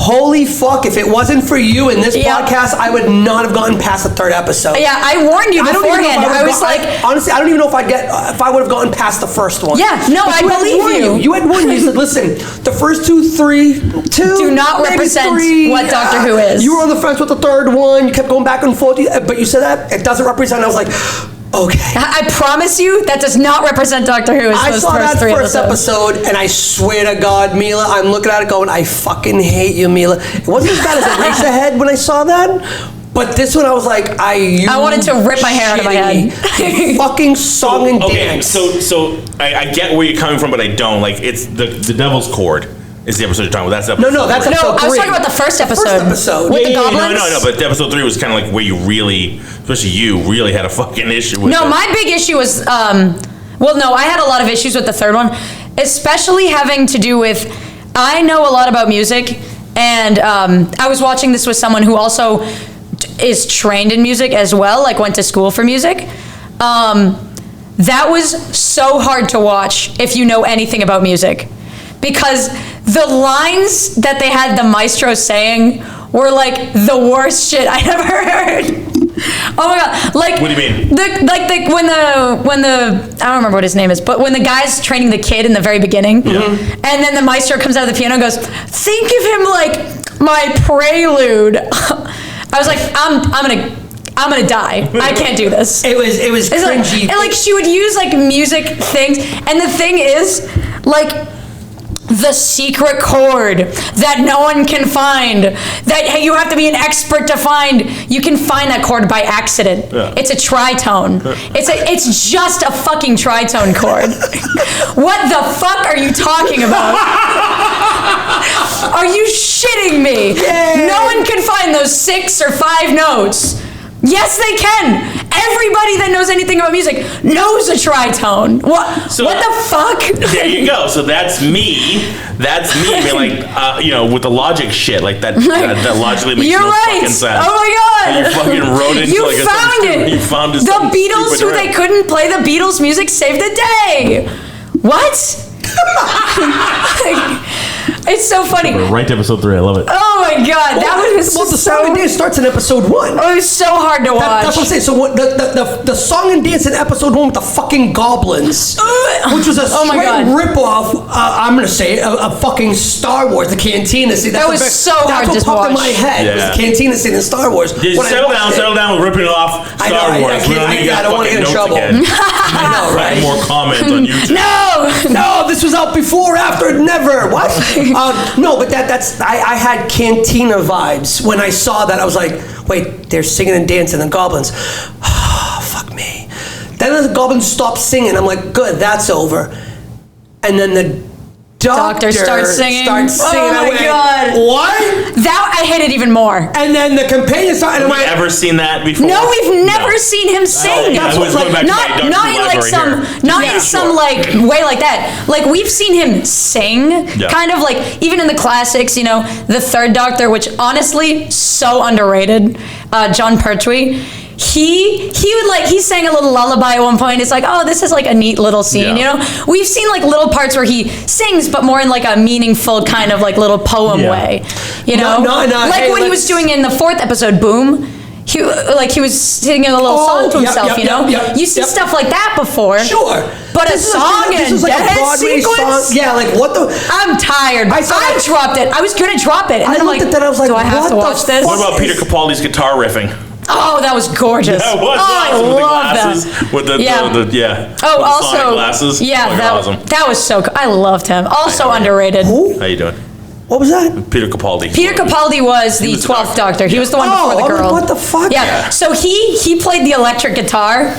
Holy fuck, if it wasn't for you in this Yeah. podcast, I would not have gotten past the third episode. Yeah, I warned you I don't even know if beforehand. I would've was like, honestly, I don't even know if if I would have gotten past the first one. Yeah, no, But I you had believe warned you. You had warned. You said, listen, the first two Do not maybe represent three, what Doctor Who is. You were on the fence with the third one. You kept going back and forth, but you said that it doesn't represent. I was like, okay. I promise you, that does not represent Doctor Who. I Those saw first that 3 first episodes. episode, and I swear to God, Mila, I'm looking at it going, I fucking hate you, Mila. It wasn't as bad as Eraserhead when I saw that, but this one I was like, I wanted to rip my hair out of my shitting head. me. The fucking song and dance. So I get where you're coming from, but I don't. Like, it's the Devil's Chord is the episode you're talking about. That's episode No, that's three. No, episode I was 3. talking about the first episode. episode. With the No, goblins. but episode 3 was kind of like where you really, especially you, really had a fucking issue with No, it. my big issue was, well, no, I had a lot of issues with the third one, especially having to do with, I know a lot about music, and I was watching this with someone who also is trained in music as well, like went to school for music. That was so hard to watch if you know anything about music, because the lines that they had the maestro saying were like the worst shit I ever heard. Oh my god! Like, What do you mean? when the I don't remember what his name is, but when the guy's training the kid in the very beginning, and then the maestro comes out of the piano and goes, "Think of him like my prelude." I was like, I'm gonna die. I can't do this. It was cringy. And like she would use like music things, and the thing is, like, the secret chord that no one can find, that you have to be an expert to find. You can find that chord by accident. Yeah. It's a tritone. It's just a fucking tritone chord. What the fuck are you talking about? Are you shitting me? Yeah. No one can find those 6 or 5 notes. Yes, they can. Everybody that knows anything about music knows a tritone. What the fuck? There you go. So that's me. That's me being like, with the logic shit like that. That logically makes You're no right. fucking sense. Oh my god. You fucking wrote it. You Into found it. You found it. The Beatles, who they couldn't play the Beatles music, saved the day. What? It's so funny. We're right to episode 3. I love it. Oh my god, that was the song and dance starts in episode 1. Oh, it was so hard to watch. That's what I'm saying. So the song and dance in episode 1 with the fucking goblins, which was a straight ripoff. I'm gonna say a fucking Star Wars, the Cantina scene. That was so hard to watch. That's what popped in my head. Yeah. Was the Cantina scene in Star Wars. Settle down with ripping it off Star Wars. I don't want to get in trouble. I know, right? More comments on YouTube. No, this was out before, after, never. What? No, but that's I had Cantina vibes when I saw that. I was like, wait, they're singing and dancing, the goblins. Fuck me. Then the goblins stopped singing. I'm like, good, that's over. And then the doctor starts singing. Oh my god! What? That I hate it even more. And then the companion started. Have you ever seen that before? No, we've never seen him sing. That's what's going back to my not in like some like way like that. Like we've seen him sing, kind of like even in the classics. The Third Doctor, which honestly so underrated. John Pertwee. He sang a little lullaby at one point. It's like, oh, this is like a neat little scene, We've seen like little parts where he sings, but more in like a meaningful kind of like little poem way, No, like when he was doing in the 4th episode, Boom. He was singing a little song to himself, You see stuff like that before. Sure. But a song and dance sequence? Yeah, like what the... I'm tired. I dropped it. I was going to drop it. And then I'm like, I was like, do I have to watch this? What about Peter Capaldi's guitar riffing? Oh, that was gorgeous. That was awesome. With the glasses. Oh, also, sonic glasses. Yeah, awesome. That was so cool. I loved him. Also underrated. Who? How you doing? What was that? Peter Capaldi. Peter Capaldi was the 12th Doctor. He was the one before the girl. What the fuck? Yeah. So he played the electric guitar.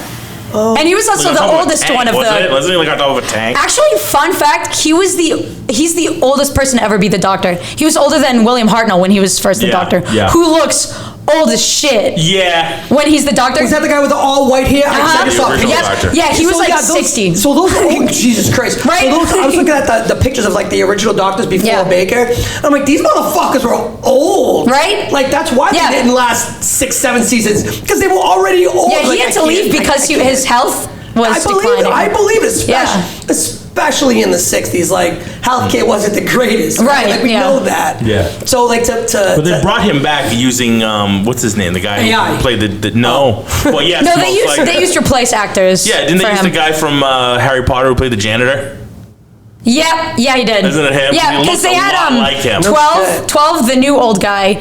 And he was also the oldest one of the... Wasn't he like on top of a tank? Actually, fun fact, he's the oldest person to ever be the Doctor. He was older than William Hartnell when he was first the Doctor. Yeah. Who looks old as shit. Yeah. When he's the Doctor. Was that the guy with the all white hair? Uh-huh. Yeah, he was like 60. So those are Jesus Christ. Right? So I was looking at the pictures of like the original Doctors before Baker. I'm like, these motherfuckers were old. Right? Like that's why they didn't last 6-7 seasons. Because they were already old. Yeah, he had to leave because his health was declining. I believe it, especially in the 60s. Like, healthcare wasn't the greatest. Right? Like, we know that. Yeah. So, like, But they brought him back using, what's his name? The guy AI. who played the no. Well, yes. No, they used to replace actors. Yeah, didn't they use the guy from Harry Potter who played the janitor? Yeah, he did. Isn't it him? Yeah, because they had like him. 12, the new old guy,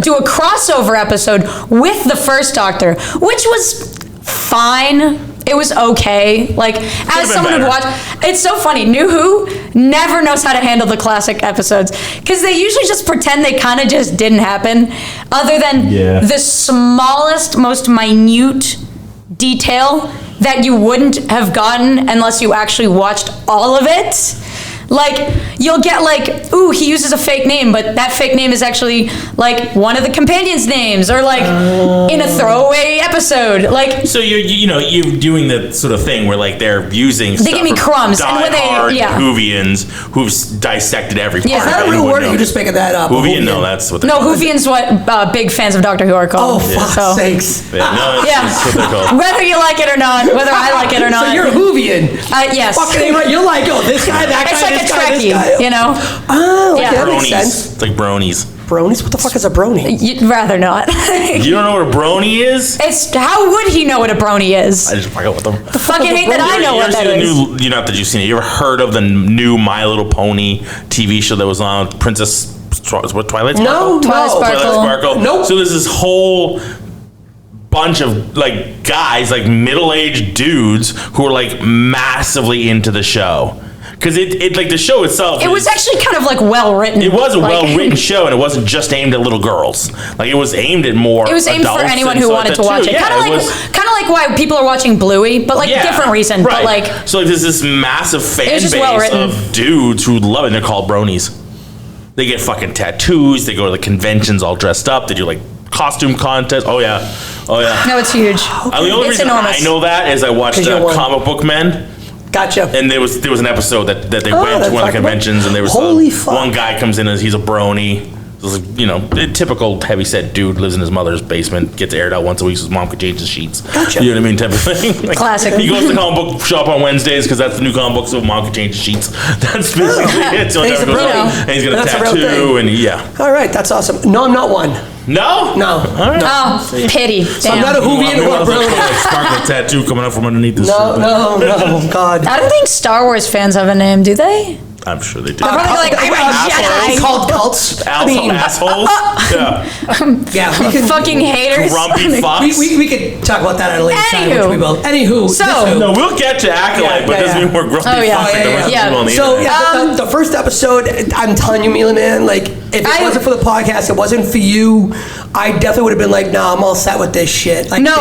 do a crossover episode with the first Doctor, which was fine. It was okay. Like, as someone who'd watch, it's so funny. New Who never knows how to handle the classic episodes because they usually just pretend they kind of just didn't happen, other than the smallest, most minute detail that you wouldn't have gotten unless you actually watched all of it. Like, you'll get like, ooh, he uses a fake name, but that fake name is actually like one of the companions' names, or like in a throwaway episode. Like, so you're doing the sort of thing where like they're using. They give me crumbs, and when they Whovians who've dissected every part. Is that a real word? Or you just making that up? Whovian? No, that's what. No, Whovians what big fans of Doctor Who are called. Oh, fuck's sakes! Yeah, no, that's what they're called. Whether you like it or not, whether I like it or not. So you're Whovian. Yes. Fucking right. You're like, oh, this guy, that guy. It's like a Trekkie, Oh, okay, that makes sense. Bronies. It's like bronies. Bronies? What the fuck is a brony? You'd rather not. You don't know what a brony is? It's how would he know what a brony is? I just fuck up with them. The fucking hate that I know what that is. Not that you've seen it. You ever heard of the new My Little Pony TV show that was on Princess? What, Twilight Sparkle? No, Twilight Sparkle. Nope. So there's this whole bunch of like guys, like middle-aged dudes who are like massively into the show. Because it like the show itself. It was actually kind of like well written. It was a well-written show, and it wasn't just aimed at little girls. Like it was aimed at more. It was aimed for anyone who wanted to watch it. Yeah, kind of like why people are watching Bluey, but like different reason. Right. But like, so there's this massive fan base of dudes who love it. And they're called bronies. They get fucking tattoos. They go to the conventions all dressed up. They do like costume contests. Oh yeah. No, it's huge. The only reason enormous. I know that is I watched Comic Book Men. Gotcha. And there was an episode that they went to one of the conventions, and there was one guy comes in and he's a brony. You know, a typical heavyset dude, lives in his mother's basement, gets aired out once a week so his mom could change the sheets. Gotcha. You know what I mean? Type of thing. Like, classic. He goes to the comic book shop on Wednesdays because that's the new comic book, so mom can change the sheets. That's basically it. So he's a brony. And he's got a tattoo, and All right, that's awesome. No, I'm not one. No? No. All right. Oh, pity. So I'm not a Whovian or a brony. Sparkle tattoo coming up from underneath this. No, God. I don't think Star Wars fans have a name, do they? I'm sure they do. They're probably like, I'm a Jedi. Called cults. Assholes? Yeah, we can. Fucking haters. Grumpy fucks? We could talk about that at a later time, Anywho. which we will. Anywho. So- this who? No, we'll get to Acolyte, but it doesn't mean we're grumpy Oh, yeah. fucks like the rest of the people on the So internet. the first episode, I'm telling you, Mila, man, like if it wasn't for the podcast, it wasn't for you, I definitely would have been like, nah, I'm all set with this shit. Like, No,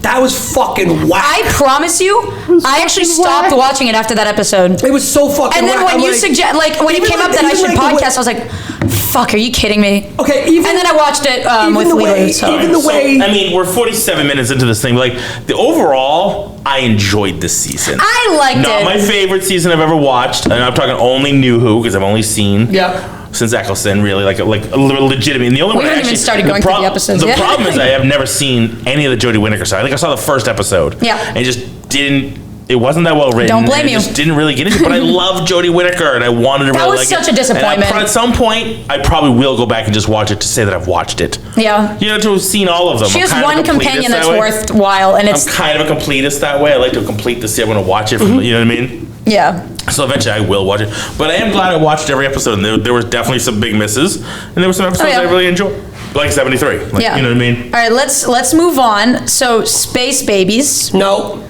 that was fucking whack. I promise you, I actually stopped watching it after that episode. It was so fucking And then whack. when I'm you like, suggest, like when it even came up like- that I even should like the way- podcast, I was like, "Fuck, are you kidding me?" Okay, even And then I watched it with the way- Lulu. So. even the way- I mean, we're 47 minutes into this thing. Like, the overall, I enjoyed this season. I liked Not it. my favorite season I've ever watched, and I'm talking only New Who because I've only seen. Yeah. Since Eccleston, really, like legitimate. And the only We one I haven't even actually started going through the episodes The yet. problem is I have never seen any of the Jodie Whittaker stuff. I think I saw the first episode. Yeah. And it just didn't. It wasn't that well written. Don't blame and I you. just didn't really get into it. But I love Jodie Whittaker, and I wanted to That really was like such it. a disappointment. And at some point, I probably will go back and just watch it to say that I've watched it. Yeah. You know, to have seen all of them. She I'm has kind of one a completist companion that that's way. worthwhile, and it's I'm kind of a completist that way. I like to complete the series. I want to watch it from, you know what I mean? yeah. So eventually I will watch it. But I am glad I watched every episode. And there was definitely some big misses. And there were some episodes yeah. I really enjoyed. Like 73. Like, Yeah. You know what I mean? All right, let's move on. So, Space Babies. No.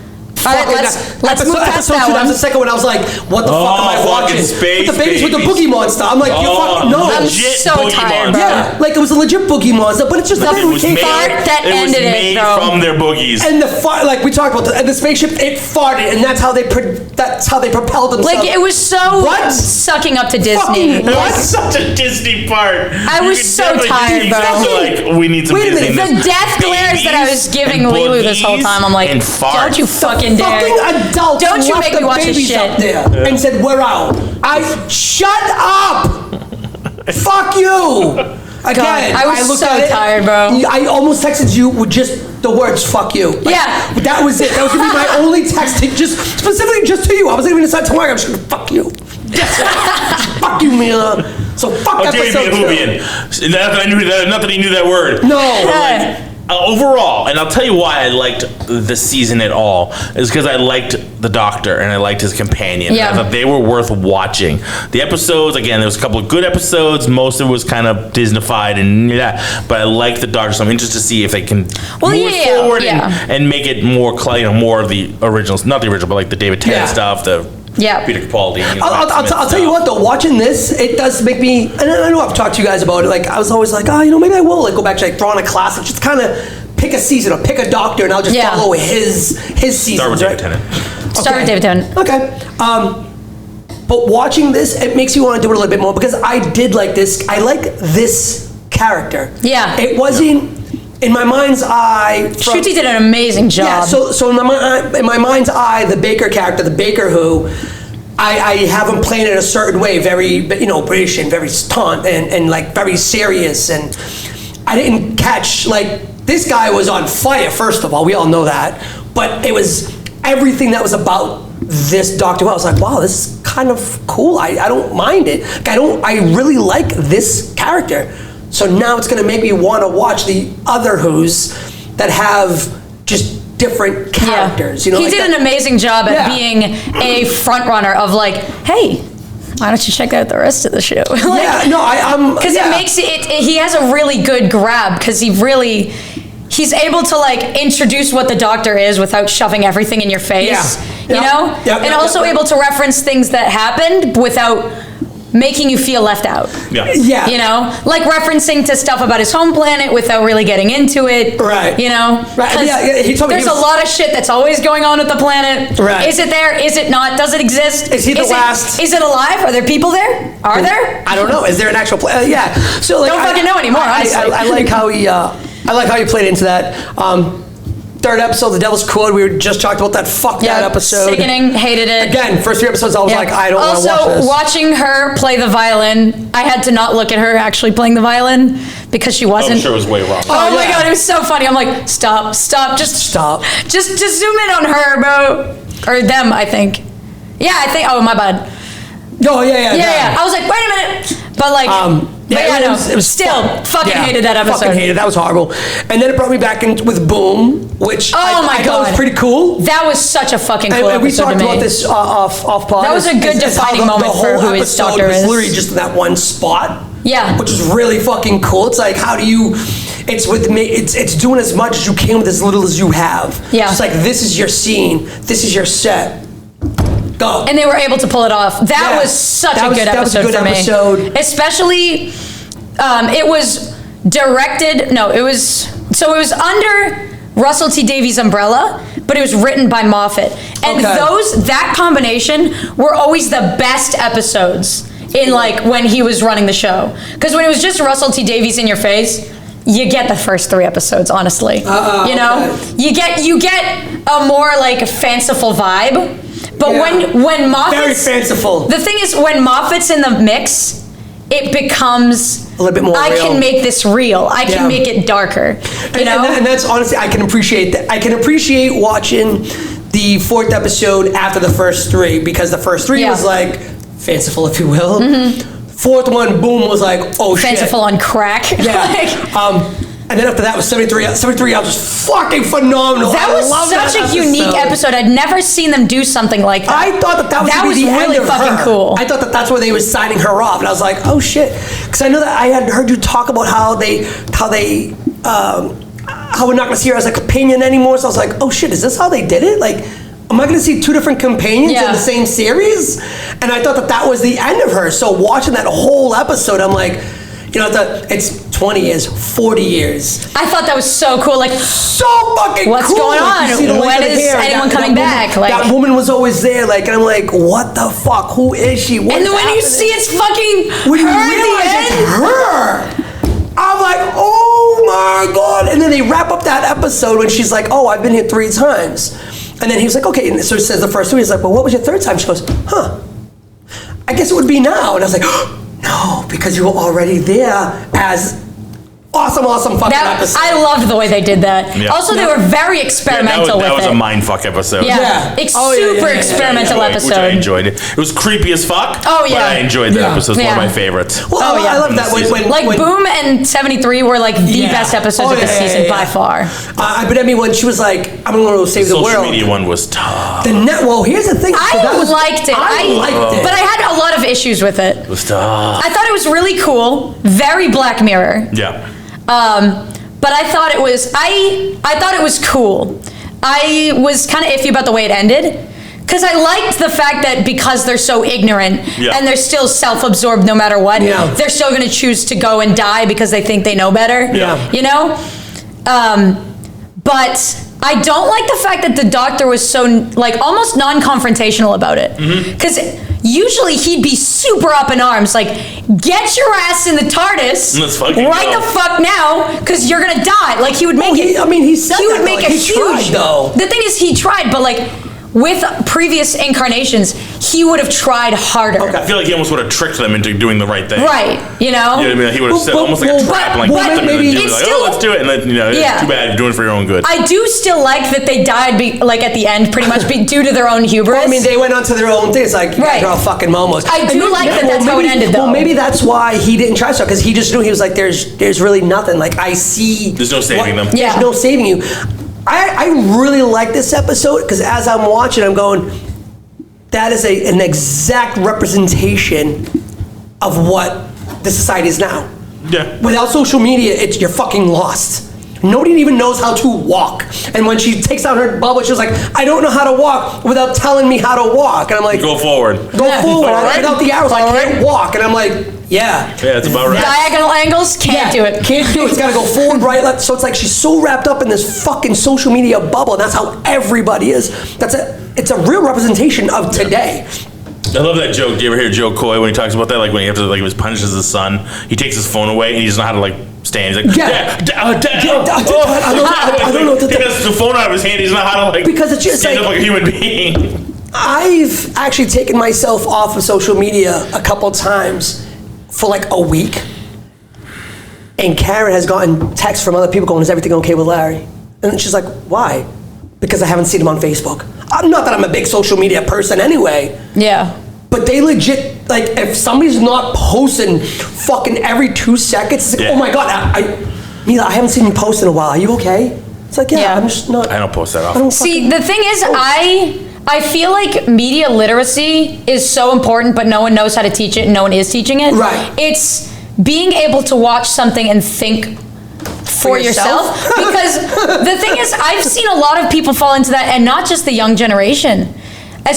All right, let's move past that That one. was the second one. I was like, what the fuck am I fucking watching? Space With the babies with the Babies. boogie monster. I'm like, you fucking no. I'm legit so boogie tired, monster. bro. Yeah, like it was a legit boogie monster, but it's just the way It we was came made, Fart that it was ended it, made bro. from their boogies. and the fart, like we talked about, and the spaceship, it farted, and that's how they propelled themselves. Like it was so What? sucking up to Disney. Fucking It Like, was such a Disney part. I was so tired, bro. Like, we need some Wait a Disney. minute, in this. the death glares that I was giving and Lulu this whole boogies time, I'm like, and farts. don't you fucking dare. fucking adults Don't you left make me the watch this babies shit. up there and said, we're out. Shut up. Fuck you. Again, I was looked so at it, tired, bro. I almost texted you with just the words "fuck you." Like, Yeah. that was it. That was gonna be my only text, just specifically just to you. I wasn't even gonna send it to Mark. I'm just gonna fuck you. Fuck you, Mila. So fuck How dare you be a episode 2. Whovian? Not that he knew that word. No. Yeah. Overall, and I'll tell you why I liked the season at all, is because I liked the Doctor and I liked his companion. Yeah. I thought they were worth watching. The episodes, again, there was a couple of good episodes. Most of it was kind of Disneyfied and that, but I liked the Doctor, so I'm interested to see if they can move it forward and make it more, more of the originals, not the original, but like the David Tennant stuff, the Peter Capaldi. I'll tell you what though, watching this, it does make me, and I know I've talked to you guys about it, like I was always like, maybe I will like go back to like throwing a classic, just kind of pick a season or pick a Doctor and I'll just follow his seasons. Start with right? David Tennant. Start with David Tennant. Okay. But watching this, it makes you want to do it a little bit more because I did like this. I like this character. Yeah. It wasn't in my mind's eye. Shruti did an amazing job. Yeah. So in my mind's eye, the Baker character, the Baker who. I have him playing it a certain way, very British and very stunt and like very serious, and I didn't catch like this guy was on fire. First of all, we all know that, but it was everything that was about this Doctor Who. I was like, wow, this is kind of cool. I don't mind it. I really like this character. So now it's going to make me want to watch the other Who's that have just different characters. You know, he did an amazing job at being a front runner of like, hey, why don't you check out the rest of the show? Because it makes it. He has a really good grab because he's able to like introduce what the Doctor is without shoving everything in your face. And also able to reference things that happened without making you feel left out. You know, like referencing to stuff about his home planet without really getting into it. Right. You know? Right. He told me there's a lot of shit that's always going on with the planet. Right. Is it there? Is it not? Does it exist? Is he the last? Is it alive? Are there people there? Are there? I don't know. Is there an actual planet? Yeah. So like, don't fucking know anymore, honestly. I like how he played into that. Third episode, The Devil's Quote, we just talked about that. That episode. Sickening, hated it. Again, first 3 episodes, I was like, I don't want to watch this. Also, watching her play the violin, I had to not look at her actually playing the violin because she wasn't. I'm sure it was way wrong. Oh my God, it was so funny. I'm like, stop, just stop. Just zoom in on her, bro. Or them, I think. Yeah, I think, oh, my bad. Oh, yeah. I was like, wait a minute. But like, it was still fucking hated that episode. Fucking hated. That was horrible. And then it brought me back in with Boom, which I thought was pretty cool. That was such a fucking cool and we episode talked to me. about this off pod. That was a good defining moment for who his Doctor is. Literally just in that one spot. Yeah. Which is really fucking cool. It's like, how do you? It's with me. It's doing as much as you can with as little as you have. Yeah. It's like, this is your scene. This is your set. Go. And they were able to pull it off. That was such a good episode for me. Especially, it was directed. No, it was under Russell T Davies' umbrella, but it was written by Moffat. And that combination were always the best episodes in like when he was running the show. Because when it was just Russell T Davies in your face, you get the first 3 episodes, honestly. You know, you get a more like fanciful vibe. But when Moffat's very fanciful. The thing is, when Moffat's in the mix, it becomes a little bit more real. I can make this real. I can make it darker. You know? And that's honestly, I can appreciate that. I can appreciate watching the 4th episode after the first 3 because the first 3 was like fanciful, if you will. 4th one, Boom, was like, oh shit. Fanciful on crack. Yeah. And then after that was 73. 73 was just fucking phenomenal. That was such a unique episode. I'd never seen them do something like that. I thought that was the really end of fucking her. cool. I thought that's where they were signing her off, and I was like, oh shit, because I know that I had heard you talk about how we're not going to see her as a companion anymore. So I was like, oh shit, is this how they did it? Like, am I going to see 2 different companions in the same series? And I thought that was the end of her. So watching that whole episode, I'm like, you know, it's 20 years, 40 years. I thought that was so cool. Like, so fucking what's cool. going on? When is anyone coming back? Like, that woman was always there. Like, and I'm like, what the fuck? Who is she? And then when you see it's fucking when you her realize it's her, I'm like, oh my God. And then they wrap up that episode when she's like, oh, I've been here 3 times. And then he was like, okay. And so he says the first 3. He's like, well, what was your 3rd time? She goes, huh. I guess it would be now. And I was like, no, because you were already there as awesome fucking episode. I loved the way they did that. Yeah. Also, they were very experimental with it. That was a mindfuck episode. Super experimental episode. Which I enjoyed it. It was creepy as fuck. Oh yeah. But I enjoyed that episode. It's one of my favorites. Well, I love that when Boom and 73 were like the best episodes of the season by far. But I mean, when she was like, I'm going to save the world. The social media one was tough. Well, here's the thing. I liked it. I liked it. But I had a lot of issues with it. It was tough. I thought it was really cool. Very Black Mirror. Yeah. But I thought it was I thought it was cool. I was kind of iffy about the way it ended because I liked the fact that because they're so ignorant and they're still self-absorbed no matter what, they're still going to choose to go and die because they think they know better. Yeah. You know? But I don't like the fact that the Doctor was so like almost non-confrontational about it because usually he'd be super up in arms, like, get your ass in the TARDIS right the fuck now, because you're gonna die. Like, he would make it. I mean, he said he would make a huge. Tried, though. The thing is, he tried, but like, with previous incarnations, he would have tried harder. I feel like he almost would have tricked them into doing the right thing. Right, you know? You know what I mean? He would have said almost like a trap, like but maybe it's like, still- oh, let's do it, and then it's too bad you're doing it for your own good. I do still like that they died, like at the end, pretty much due to their own hubris. Well, I mean, they went on to their own thing. It's like, Right. they're all fucking momos. I do like that that's how it ended, though. Well, maybe that's why he didn't try so, because he just knew, he was like, there's really nothing. Like, I see. There's no saving them. Yeah. There's no saving you. I really like this episode, because as I'm watching, I'm going, that is an exact representation of what the society is now. Yeah. Without social media, you're fucking lost. Nobody even knows how to walk. And when she takes out her bubble, she's like, I don't know how to walk without telling me how to walk. And I'm like, Go forward. go forward. Forward. Without the arrows, I can't walk. And I'm like, yeah. Yeah, it's about right. Diagonal angles, can't do it. Can't do it. It's got to go forward, right, left. So it's like she's so wrapped up in this fucking social media bubble, and that's how everybody is. It's a real representation of today. I love that joke. Do you ever hear Joe Coy when he talks about that? Like when he was punishes his son, he takes his phone away and he doesn't know how to like stand. He's like, Yeah. Dad. I don't know what to He has the phone out of his hand. He doesn't know how to like Because it's just stand like- up like a human being. I've actually taken myself off of social media a couple times for like a week. And Karen has gotten texts from other people going, is everything okay with Larry? And then she's like, why? Because I haven't seen him on Facebook. Not that I'm a big social media person anyway. Yeah. But they legit, like, if somebody's not posting fucking every 2 seconds, it's like, Yeah. oh my God, Mila, I haven't seen you post in a while. Are you okay? It's like, yeah. I'm just not. I don't post that I often. don't See, the thing is, I feel like media literacy is so important, but no one knows how to teach it and no one is teaching it. Right. It's being able to watch something and think for yourself. Because the thing is, I've seen a lot of people fall into that, and not just the young generation. I've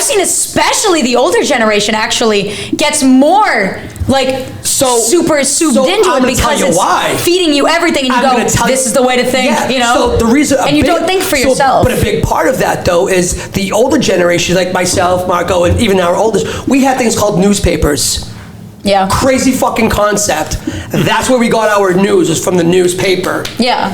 seen especially the older generation actually gets more like super souped into I'm it gonna tell because you it's why. feeding you everything, and you I'm gonna go, tell this you- is the way to think, Yeah, you know? So the reason, and you don't think for yourself. But a big part of that, though, is the older generation, like myself, Marco, and even our oldest, we had things called newspapers. Yeah. Crazy fucking concept. That's where we got our news, was from the newspaper. Yeah.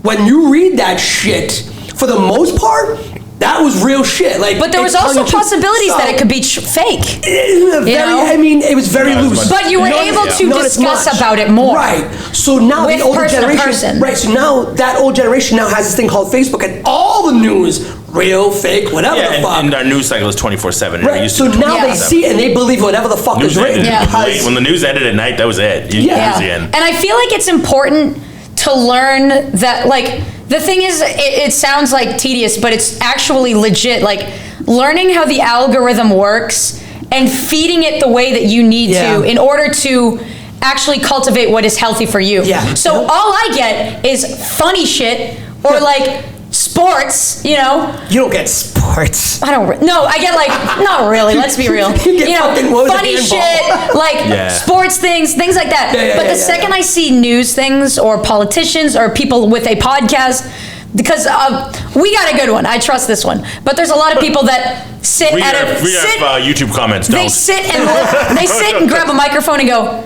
When you read that shit, for the most part, that was real shit. Like, But there was also possibilities that it could be fake. I mean, it was very Not as loose. much. But you were Not- able to not as discuss much. about it more. Right. So now With the older person to generation, person. right? So now that old generation now has this thing called Facebook, and all the news, real, fake, whatever Yeah, the fuck. and our news cycle is 24/7. Right. So now Yeah. they see it and they believe whatever the fuck News is written. ended Yeah. late. When the news ended at night, that was it. Yeah. That was the end. And I feel like it's important to learn that, like, the thing is, it sounds like tedious, but it's actually legit. Like, learning how the algorithm works and feeding it the way that you need Yeah. to in order to actually cultivate what is healthy for you. Yeah. So all I get is funny shit or like sports, you know. You don't get sports. I don't. No, I get like not really. Let's be real. You get fucking, what was it, funny handball? shit, like Yeah. sports things like that. Yeah, but the second I see news things or politicians or people with a podcast, because we got a good one. I trust this one. But there's a lot of people that sit We at have YouTube comments. They Don't. sit and grab a microphone and go,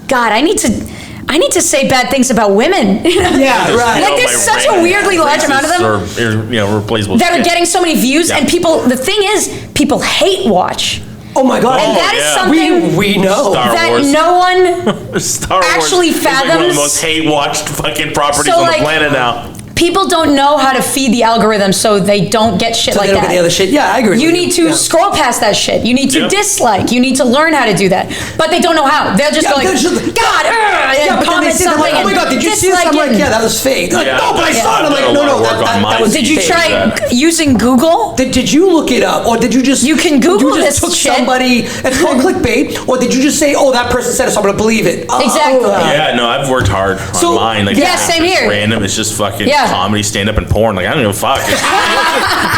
God, I need to say bad things about women. Yeah, right. Like, there's such a weirdly large amount of them Or, replaceable that are shit. getting so many views, Yeah. and people. The thing is, people hate watch. Oh my God. And that is yeah. something we know. Star that Wars. no one Star Wars actually is like one of the fathoms. most hate-watched fucking properties So, on like, the planet now. people don't know how to feed the algorithm, so they don't get shit So like they don't that. get the other shit. Yeah, I agree. You with need to Yeah. scroll past that shit. You need to Yeah. dislike. You need to learn how to do that. But they don't know how. They'll just Yeah, go like, they're just- God, and Yeah, but then they comment say, they're something. like, oh my God, did you see this? dislike I'm like, it. yeah, that was fake. They're like, Yeah. no, but I Yeah. saw it. I'm like, I've done a no, lot no, of work on that mine. was Did you fake. try that. using Google? Did you look it up, or did you just? You can Google you just this took shit. somebody. It's called clickbait, or did you just say, "Oh, that person said it, so I'm gonna believe it"? Oh, Exactly. Yeah, no, I've worked hard So- on mine. Like, Yeah, it's same just here. Random. It's just fucking Yeah. comedy, stand up, and porn. Like, I don't give a fuck.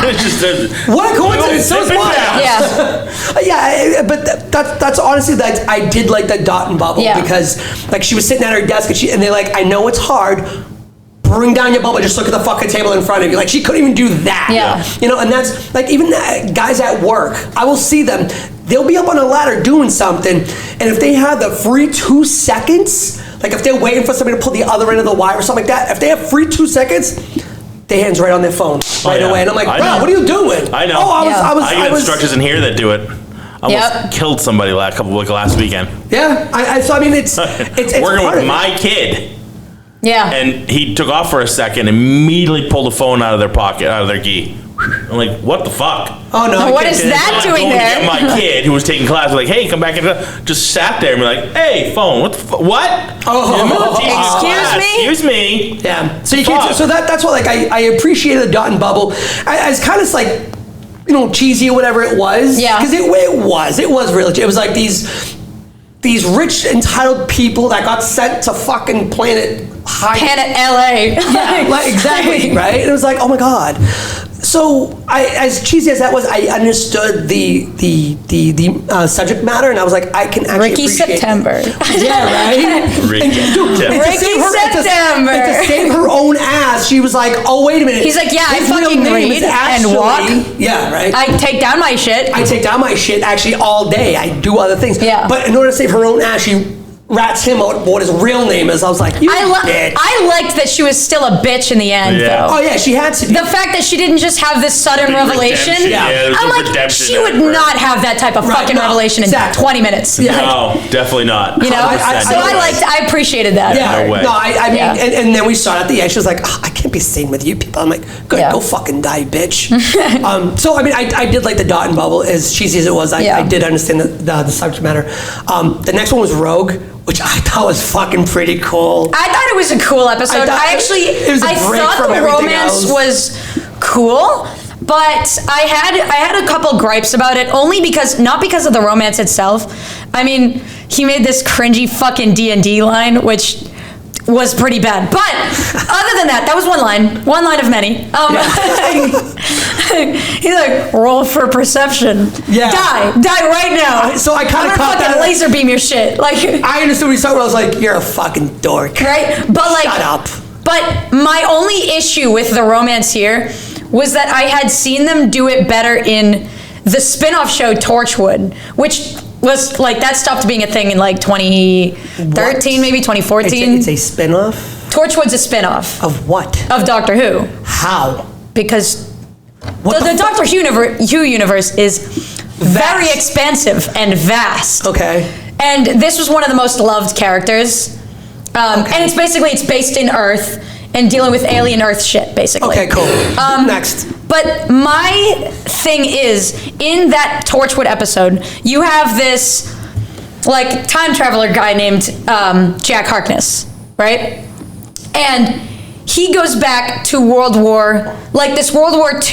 It's just What a coincidence! So is Zip it mine. down. Yeah. Yeah, but that's honestly that I did like that dot and bubble Yeah. because like she was sitting at her desk and they're like, I know it's hard. Bring down your bubble. Just look at the fucking table in front of you. Like she couldn't even do that. Yeah. You know, and that's like even guys at work. I will see them. They'll be up on a ladder doing something, and if they have the free 2 seconds, like if they're waiting for somebody to pull the other end of the wire or something like that, if they have free 2 seconds, their hands right on their phone right away. And I'm like, bro, what are you doing? I know. Oh, I got instructors in here that do it. I almost killed somebody last weekend. Yeah, so I mean, it's working with my kid. Yeah. And he took off for a second, immediately pulled the phone out of their pocket, out of their gi. I'm like, what the fuck? Oh no! What is that doing there? To get my kid who was taking class, like, hey, come back and just sat there and be like, hey, phone, what the fuck? What? Excuse me. Yeah. So you can't. So that's what I appreciated the Dot and Bubble as kind of like, cheesy or whatever it was. Yeah. Because it was really. It was like these rich entitled people that got sent to fucking planet LA. Yeah, exactly, right? And it was like, oh my god. So, as cheesy as that was, I understood the subject matter, and I was like, I can actually Ricky appreciate September. It. Yeah, right? Ricky September. And to save her own ass, she was like, oh, wait a minute. He's like, yeah, his I fucking real name read is actually, and walk. Yeah, right? I take down my shit. I take down my shit actually all day. I do other things. Yeah. But in order to save her own ass, she rats him out what his real name is. I was like, bitch. I liked that she was still a bitch in the end, though. Oh, yeah, she had to be. The fact that she didn't just have this sudden revelation. I'm like, she would not have that type of fucking revelation in 20 minutes. Yeah. No, definitely not. I apprecited that. Yeah. No way. No, I mean, and then we saw it at the end. She was like, I can't be staying with you people. I'm like, good, go fucking die, bitch. So, I mean, I did like the Dot and Bubble, as cheesy as it was. I did understand the subject matter. The next one was Rogue, which I thought was fucking pretty cool. I thought it was a cool episode. I thought the romance was cool, but I had a couple gripes about it, not because of the romance itself. I mean, he made this cringy fucking D&D line, which was pretty bad. But other than that was one line of many. He's like, roll for perception. Yeah. Die right now. So I kind of caught fucking laser beam your shit. Like, I understood what you said. I was like, you're a fucking dork. Right? But like, shut up. But my only issue with the romance here was that I had seen them do it better in the spin-off show Torchwood, which was like, that stopped being a thing in like 2013, maybe 2014. It's a spin-off? Torchwood's a spin-off. Of what? Of Doctor Who. How? Because the Doctor Who universe is very expansive and vast. Okay. And this was one of the most loved characters. And it's based in Earth and dealing with alien Earth shit, basically. Okay, cool. Next. But my thing is, in that Torchwood episode, you have this like time traveler guy named Jack Harkness, right? And he goes back to World War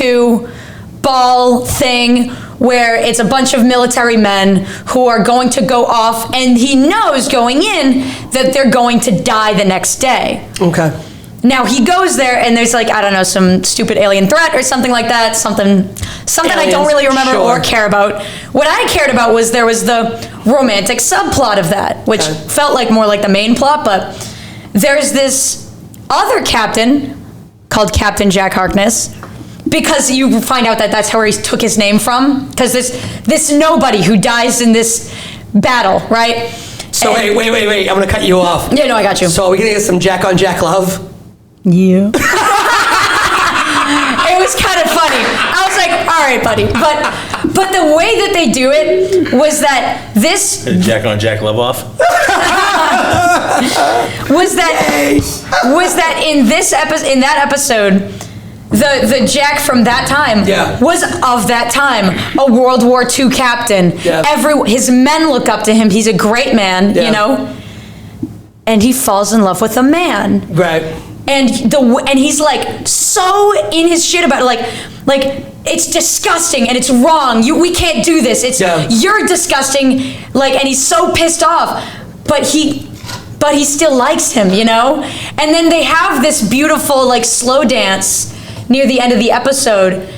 II ball thing where it's a bunch of military men who are going to go off, and he knows going in that they're going to die the next day. Okay. Now he goes there and there's like, I don't know, some stupid alien threat or something like that, something Aliens, I don't really remember or care about. What I cared about was there was the romantic subplot of that, which felt like more like the main plot, but there's this other captain called Captain Jack Harkness, because you find out that that's where he took his name from, because this nobody who dies in this battle, right? So wait, I'm gonna cut you off. Yeah, no, I got you. So are we gonna get some Jack on Jack love? Yeah. It was kind of funny. I was like, all right, buddy. But the way that they do it was that this Jack on Jack love off was that in that episode the Jack from that time was of that time, a World War II captain. Yeah. His men look up to him. He's a great man, you know. And he falls in love with a man. Right. And he's like so in his shit about it, like it's disgusting and it's wrong. We can't do this. You're disgusting. Like, and he's so pissed off, but he still likes him, you know. And then they have this beautiful like slow dance near the end of the episode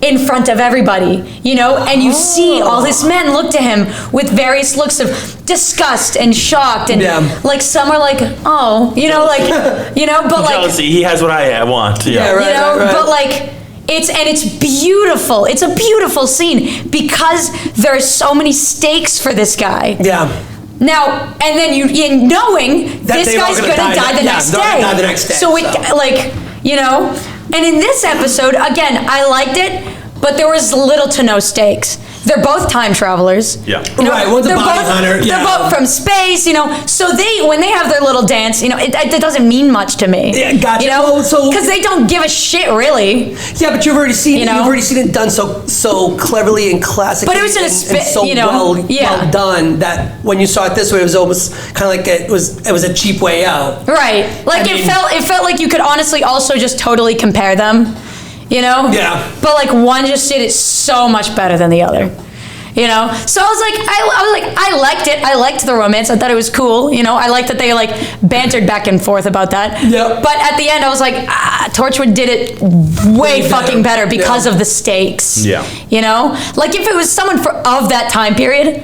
in front of everybody, you know, and you see all these men look to him with various looks of disgust and shocked, and like some are like, oh, you know, like, you know, but like jealousy. He has what I want. Yeah, right, you know, right. But like it's beautiful. It's a beautiful scene because there are so many stakes for this guy. Yeah. Now, and then you knowing that this guy's gonna die the next day. Die the next day. So it like, you know. And in this episode, again, I liked it, but there was little to no stakes. They're both time travelers. Yeah. Right, one's a they're bounty hunter, They're both from space, So when they have their little dance, it doesn't mean much to me. Yeah, gotcha. Because they don't give a shit, really. Yeah, but you've already seen it done so cleverly and classically. But it was in a so well done that when you saw it this way, it was almost kind of like it was a cheap way out. Right. It felt like you could honestly also just totally compare them. Yeah. But like one just did it so much better than the other. So I liked it. I liked the romance. I thought it was cool. I liked that they bantered back and forth about that. Yeah. But at the end, I was like, Torchwood did it way fucking better because of the stakes. Yeah. Like if it was someone of that time period,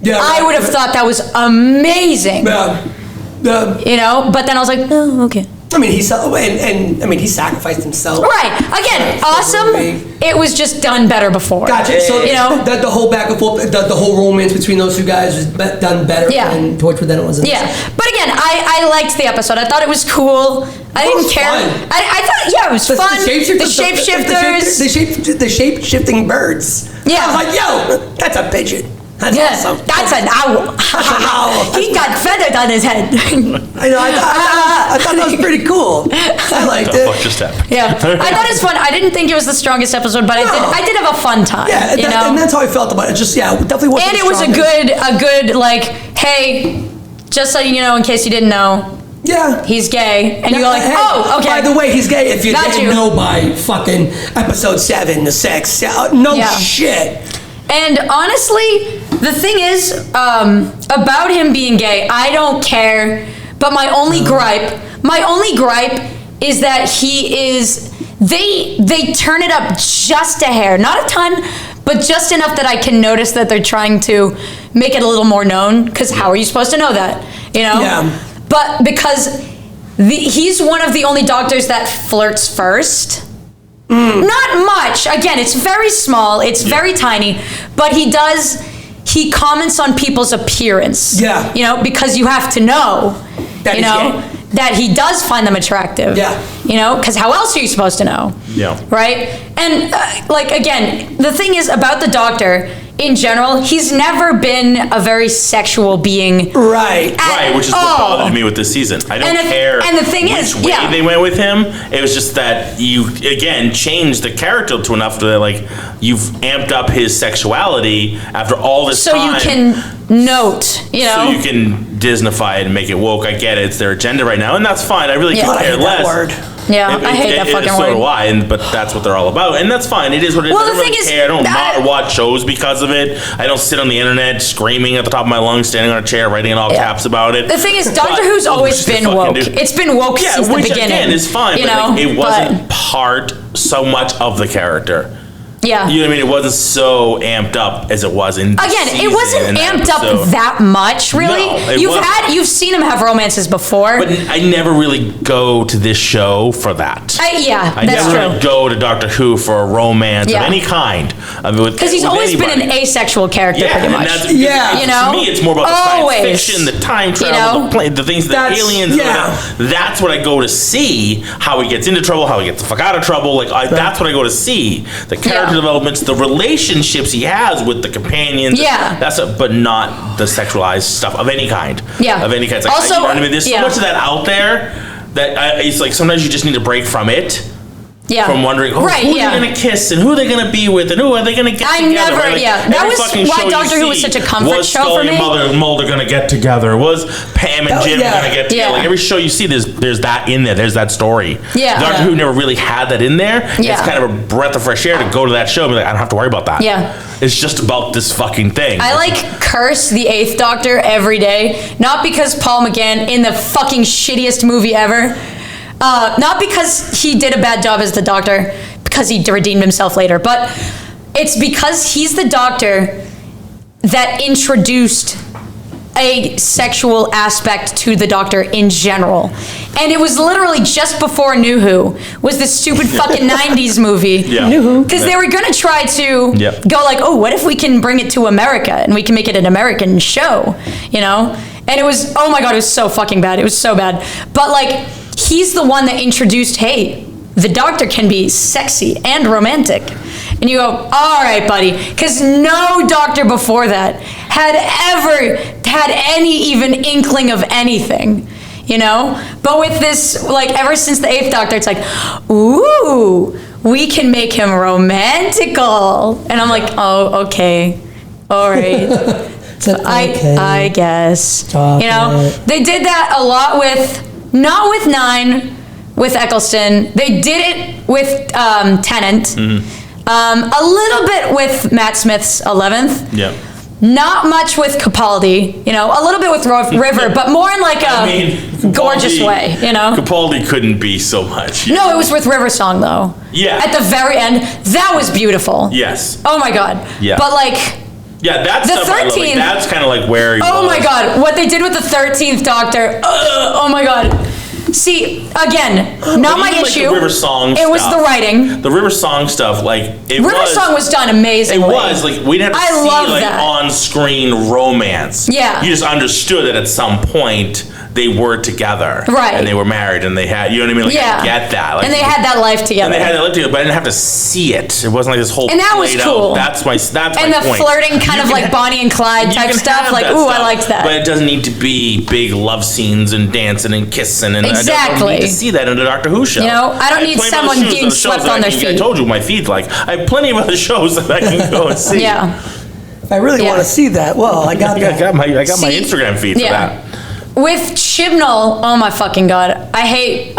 I would have thought that was amazing. Yeah. But then I was like, oh, okay. I mean, he sacrificed himself. Right. Again, awesome. It was just done better before. Gotcha. So that the whole back and forth, the whole romance between those two guys was done better than Torchwood than it was. Yeah. But again, I liked the episode. I thought it was cool. I didn't care. I thought, it was fun. The shapeshifters. The shape-shifting birds. Yeah. I was like, yo, that's a pigeon. That's awesome. That's an owl. He got feathered on his head. I thought that was pretty cool. I liked it. What just happened? Yeah, I thought it was fun. I didn't think it was the strongest episode, but I did have a fun time. Yeah, and that's how I felt about it. Just definitely wasn't. And it was a good hey, just so you know, in case you didn't know. Yeah. He's gay. And you go like, hey, oh, okay. By the way, he's gay if you didn't know by fucking episode 7 to 6. Shit. And honestly, the thing is, about him being gay, I don't care. But my only gripe is that they turn it up just a hair. Not a ton, but just enough that I can notice that they're trying to make it a little more known. Because how are you supposed to know that? Yeah. But because he's one of the only doctors that flirts first. Not much. Again, it's very small. It's very tiny. But he comments on people's appearance. Yeah. Because you have to know, that that he does find them attractive. Yeah. Because how else are you supposed to know? Yeah. Right? And, again, the thing is about the doctor, in general, he's never been a very sexual being. Right. Which is what bothered me with this season. I don't care and the thing which way they went with him. It was just that you, again, changed the character to enough that, you've amped up his sexuality after all this time. So you can note, So you can Disneyfy it and make it woke. I get it. It's their agenda right now, and that's fine. I really could care less. Word. Yeah, I hate that fucking word. So do I, but that's what they're all about, and that's fine. It is what it is. Well, I don't the thing really is, care. I don't not watch shows because of it. I don't sit on the internet screaming at the top of my lungs, standing on a chair, writing in all caps about it. The thing is, Doctor Who's always been woke. It's been woke since the beginning. Again, is fine, but it wasn't part so much of the character. Yeah. You know what I mean? It wasn't so amped up as it was in it wasn't amped up that much, really. No, you've seen him have romances before. But I never really go to this show for that. I never really go to Doctor Who for a romance of any kind. Because he's always been an asexual character, pretty much. To me, it's more about the science fiction, the time travel, the things, the aliens. That's what I go to see. How he gets into trouble, how he gets the fuck out of trouble. That's what I go to see. The character developments, the relationships he has with the companions. But not the sexualized stuff of any kind. Yeah. Of any kind. Also, you know what I mean? There's so much of that out there that it's like sometimes you just need a break from it. Yeah. From wondering, who are they going to kiss and who are they going to be with and who are they going to get together? That was why Doctor Who was such a comfort show for me. Was Scully and Mulder going to get together? Was Pam and Jim going to get together? Every show you see, there's that in there. There's that story. Yeah. Doctor Who never really had that in there. Yeah. It's kind of a breath of fresh air to go to that show and be like, I don't have to worry about that. Yeah. It's just about this fucking thing. I curse the 8th Doctor every day. Not because Paul McGann in the fucking shittiest movie ever. Not because he did a bad job as the Doctor, because he redeemed himself later, but it's because he's the Doctor that introduced a sexual aspect to the Doctor in general. And it was literally just before New Who was this stupid fucking 90s movie. New Who. Because they were going to try to go what if we can bring it to America and we can make it an American show, And it was, oh my God, it was so fucking bad. It was so bad. But he's the one that introduced, hey, the doctor can be sexy and romantic. And you go, all right, buddy, because no doctor before that had ever had any even inkling of anything, you know? But with this, like, ever since the 8th Doctor, it's like, ooh, we can make him romantical. And I'm like, oh, okay, all right. I guess. Stop it. They did that a lot with, not with 9, with Eccleston. They did it with Tennant. Mm-hmm. A little bit with Matt Smith's 11th. Yeah. Not much with Capaldi, a little bit with River, but more in like a gorgeous way, Capaldi couldn't be so much. No, it was with River Song though. Yeah. At the very end, that was beautiful. Yes. Oh my God. Yeah. But yeah, that's the 13th. That's kind of like where he was. Oh my God, what they did with the 13th Doctor. Oh my God. See, again, not my issue. Like the River Song it was the writing. The River Song stuff, River Song was done amazingly. It was we didn't have to see on-screen romance. Yeah, you just understood that at some point they were together, right? And they were married, and they had, you know what I mean? I get that. And they had that life together. But I didn't have to see it. It wasn't like this whole. And that was cool. That's my and the point. flirting, kind of like Bonnie and Clyde type stuff. Like, ooh, I liked that. But it doesn't need to be big love scenes and dancing and kissing. And exactly. I don't need to see that in a Doctor Who show. I don't need someone getting swept on their feet. I told you my feed's I have plenty of other shows that I can go and see. Yeah. If I really want to see that, well, I got that. I got my Instagram feed for that. With Chibnall, oh my fucking God. I hate.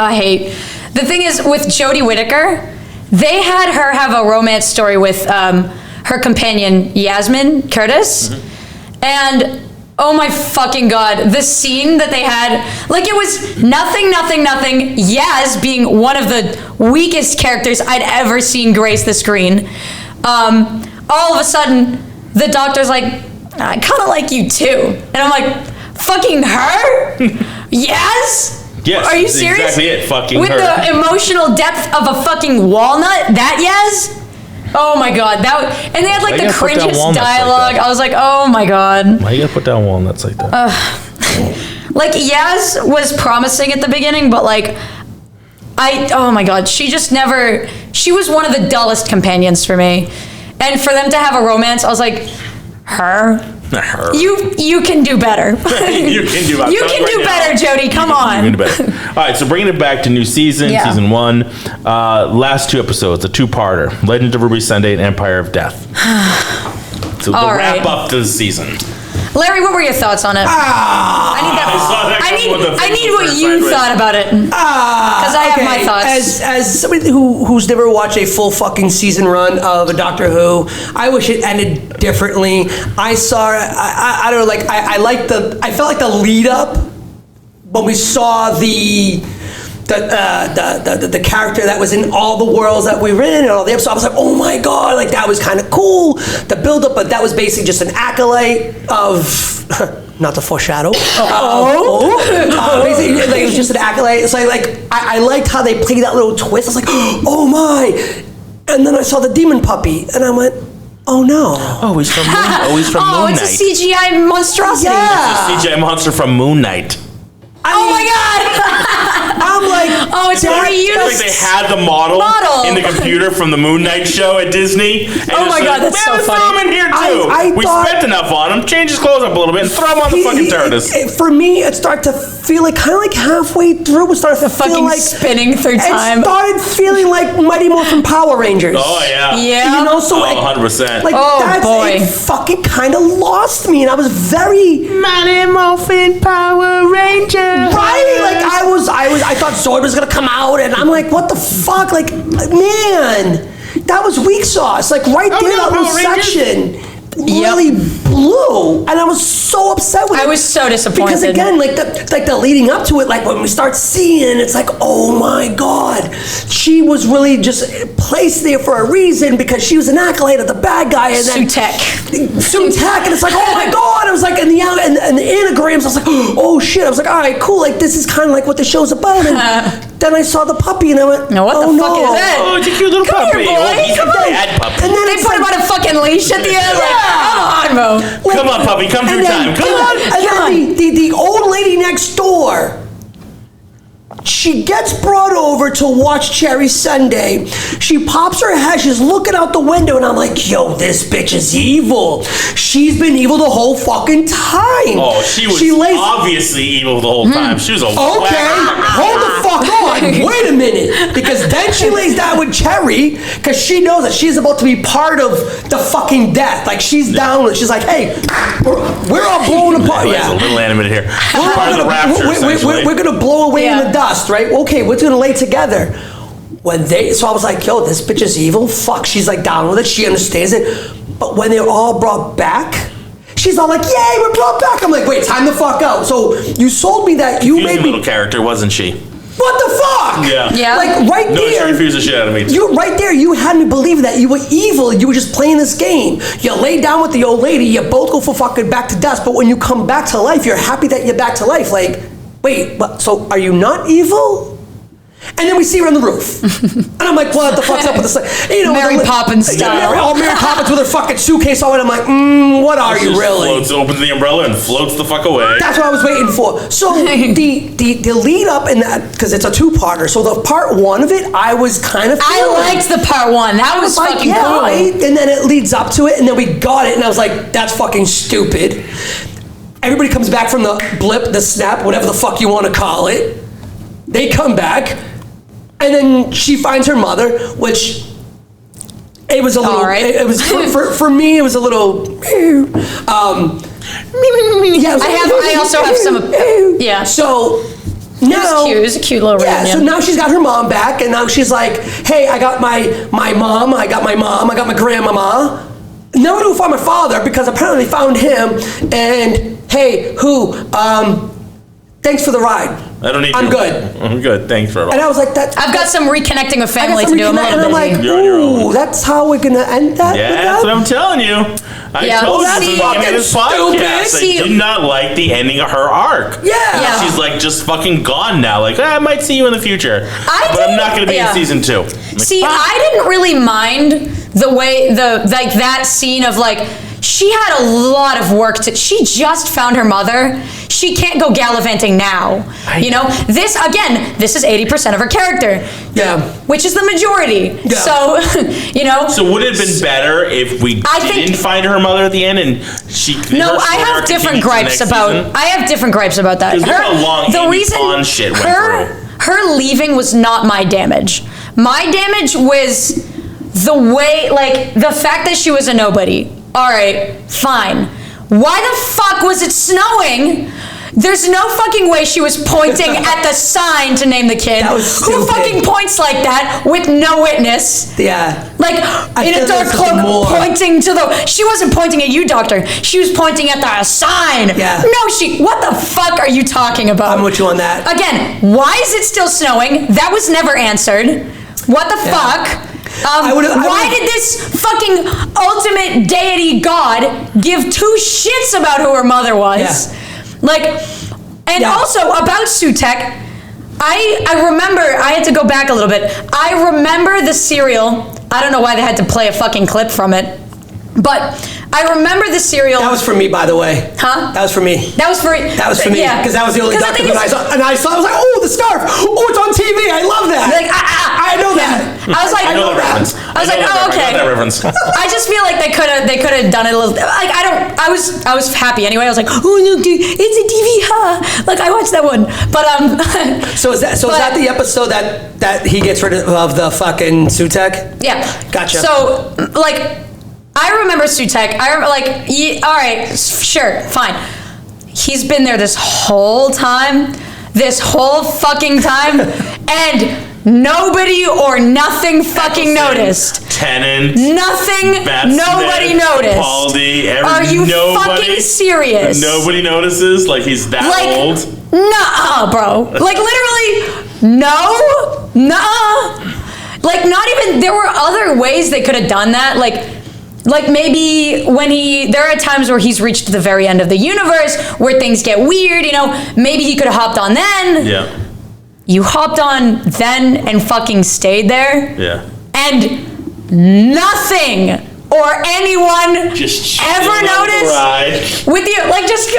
The thing is, with Jodie Whittaker, they had her have a romance story with her companion, Yasmin Curtis. Mm-hmm. And oh my fucking God, the scene that they had, it was nothing. Yaz being one of the weakest characters I'd ever seen grace the screen. All of a sudden, the Doctor's like, I kind of like you too. And I'm like, fucking her? Yes? Yes. Are you serious? Exactly it. Fucking with her. With the emotional depth of a fucking walnut? That Yes? Oh my God. And they had the cringiest dialogue. I was like, oh my God. Why you gotta put down walnuts like that? Yaz was promising at the beginning, but oh my God, she just never, she was one of the dullest companions for me. And for them to have a romance, I was like, her? You can do better. You can do better. You can do better, Jodie. Come on. You can do better. All right, so bringing it back to new season, season 1. Last 2 episodes, a 2-parter. Legend of Ruby Sunday and Empire of Death. So the wrap up to the season. Larry, what were your thoughts on it? I need what you thought about it. Because I have my thoughts. As somebody who's never watched a full fucking season run of a Doctor Who, I wish it ended differently. I saw, I don't know, I felt like the lead up when we saw the character that was in all the worlds that we were in and all the episodes, I was like, oh my God, that was kind of cool, the build up, but that was basically just an acolyte of, not to foreshadow, basically, it was just an acolyte. So I liked how they played that little twist. I was like, oh my, and then I saw the demon puppy and I went, oh no. Oh, he's from Moon Knight. It's a CGI monstrosity. Yeah. It's a CGI monster from Moon Knight. Oh my God! I'm like, oh, it's a reuse. They had the model in the computer from the Moon Knight show at Disney. And oh my God, that's so funny. Throw him in here too. We spent enough on him. Change his clothes up a little bit and throw him on the fucking TARDIS. For me, it started to feel kind of halfway through. It started to feel spinning through time. It started feeling like Mighty Morphin Power Rangers. Oh yeah. Yeah. So 100%. It fucking kind of lost me, and I was very Mighty Morphin Power Rangers. Right, I thought Zord was gonna come out, and I'm like, what the fuck, man, that was weak sauce, right there, that little section really blew, and I was so upset with it. I was so disappointed because again, the leading up to it, when we start seeing, it's oh my God, she was really just placed there for a reason because she was an acolyte of the bad guy, and then Sutek, and it's oh my God, I was and the anagrams, I was oh shit, I was all right, cool, this is kind of what the show's about, and then I saw the puppy and I went, no, what the fuck is that? Oh, it's a cute little puppy. Here, boy. He's a bad puppy. And then they put him on a fucking leash at the end. Come on, Mo. Come on, puppy. Come through time. Come on. And then the old lady next door She gets brought over to watch Cherry Sunday. She pops her head. She's looking out the window, and I'm like, yo, this bitch is evil. She's been evil the whole fucking time. Oh, she was obviously evil the whole time. She was a okay, hold the fuck on. Wait a minute. Because then she lays down with Cherry because she knows that she's about to be part of the fucking death. Like, she's down with it. She's like, hey, we're all blowing apart. It's a little animated here. Part of the rapture, we're going to blow away in the dust. Right? Okay, we're gonna lay together. So I was like, yo, this bitch is evil. Fuck, she's like down with it. She understands it. But when they're all brought back, she's all like, yay, we're brought back. I'm like, wait, time the fuck out. So you sold me that. You made me little character, wasn't she? What the fuck? Yeah. Like right there. No, she refused the shit out of me. You right there. You had me believe that you were evil. You were just playing this game. You lay down with the old lady. You both go for fucking back to dust. But when you come back to life, you're happy that you're back to life. Like, wait, but so are you not evil? And then we see her on the roof. And I'm like, what the fuck's up with this? You know, Mary Poppins style. Mary Poppins with her fucking suitcase on, and I'm like, what are you really? Floats, opens the umbrella and floats the fuck away. That's what I was waiting for. So the lead up in that, because it's a two-parter, so the part one of it, I was kind of feeling. I liked the part one. That was like, fucking cool. Right? And then it leads up to it, and then we got it, and I was like, that's fucking stupid. Everybody comes back from the blip, the snap, whatever the fuck you want to call it. They come back, and then she finds her mother, which it was a little. Right. It was for me. It was a little. Yeah. I also have some. Yeah. So now it was a cute little reunion. Yeah. So now she's got her mom back, and now she's like, "Hey, I got my mom. I got my grandmama. Now I don't find my father because apparently they found him. And hey, thanks for the ride. I don't need I'm you. good. I'm good. Thanks for it. And I was like, that. I've got some reconnecting with family to do. And I'm like, ooh, that's how we're gonna end that. Yeah, that's what I'm telling you. I told you from the beginning of this podcast. I did not like the ending of her arc. Yeah. She's like just fucking gone now. Like, I might see you in the future, but I'm not gonna be in season 2. Like, see, I didn't really mind the way that scene of like. She had a lot of work she just found her mother. She can't go gallivanting now. You know, this is 80% of her character. Yeah. Which is the majority. Yeah. So, you know. So would it have been better if we didn't find her mother at the end and she? No, I have different gripes about. I have different gripes about that. Look how long the reason shit went through. Her leaving was not my damage. My damage was the way, like the fact that she was a nobody. All right, fine. Why the fuck was it snowing? There's no fucking way she was pointing at the sign to name the kid. That was stupid. Who fucking points like that with no witness? Yeah. Like, in a dark cloak, pointing to the... She wasn't pointing at you, doctor. She was pointing at the sign. Yeah. No, what the fuck are you talking about? I'm with you on that. Again, why is it still snowing? That was never answered. What the fuck? Why did this fucking ultimate deity god give two shits about who her mother was? Yeah. Like, and also about Sutek, I remember, I had to go back a little bit. I remember the serial. I don't know why they had to play a fucking clip from it, but I remember the serial. That was for me, by the way. Huh? That was for me. That was for me. Yeah. Because that was the only document I saw. And I saw, I was like, oh, the scarf. Oh, it's on TV. I love that. Like, I know that. I was like, I know that reference. I was like, oh, okay. I got that reference. I just feel like they could have done it a little. Like, I was happy anyway. I was like, oh no, dude, it's a TV, huh? Like, I watched that one. But So is that the episode that he gets rid of the fucking Sutek? Yeah. Gotcha. So like, I remember Sutek. I remember all right, sure, fine. He's been there this whole time, this whole fucking time, and nobody or nothing fucking noticed. Tennant. Nothing. Nobody noticed. Capaldi. Are you fucking serious? Nobody notices. Like he's that old. Nuh-uh, bro. Like literally, no, nuh-uh. Like not even. There were other ways they could have done that. Like maybe when there are times where he's reached the very end of the universe where things get weird, you know, maybe he could have hopped on then. Yeah. You hopped on then and fucking stayed there. Yeah. And nothing or anyone just ever noticed with you, like just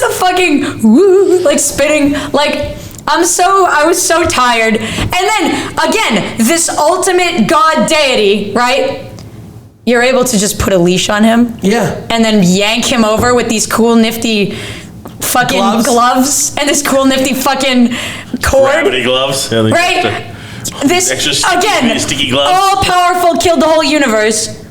the fucking woo, like spitting, like I was so tired. And then, again, this ultimate god deity, right? You're able to just put a leash on him. Yeah. And then yank him over with these cool, nifty fucking gloves and this cool, nifty fucking cord. Gravity gloves. Yeah, right? This, again, sticky gloves. All powerful, killed the whole universe.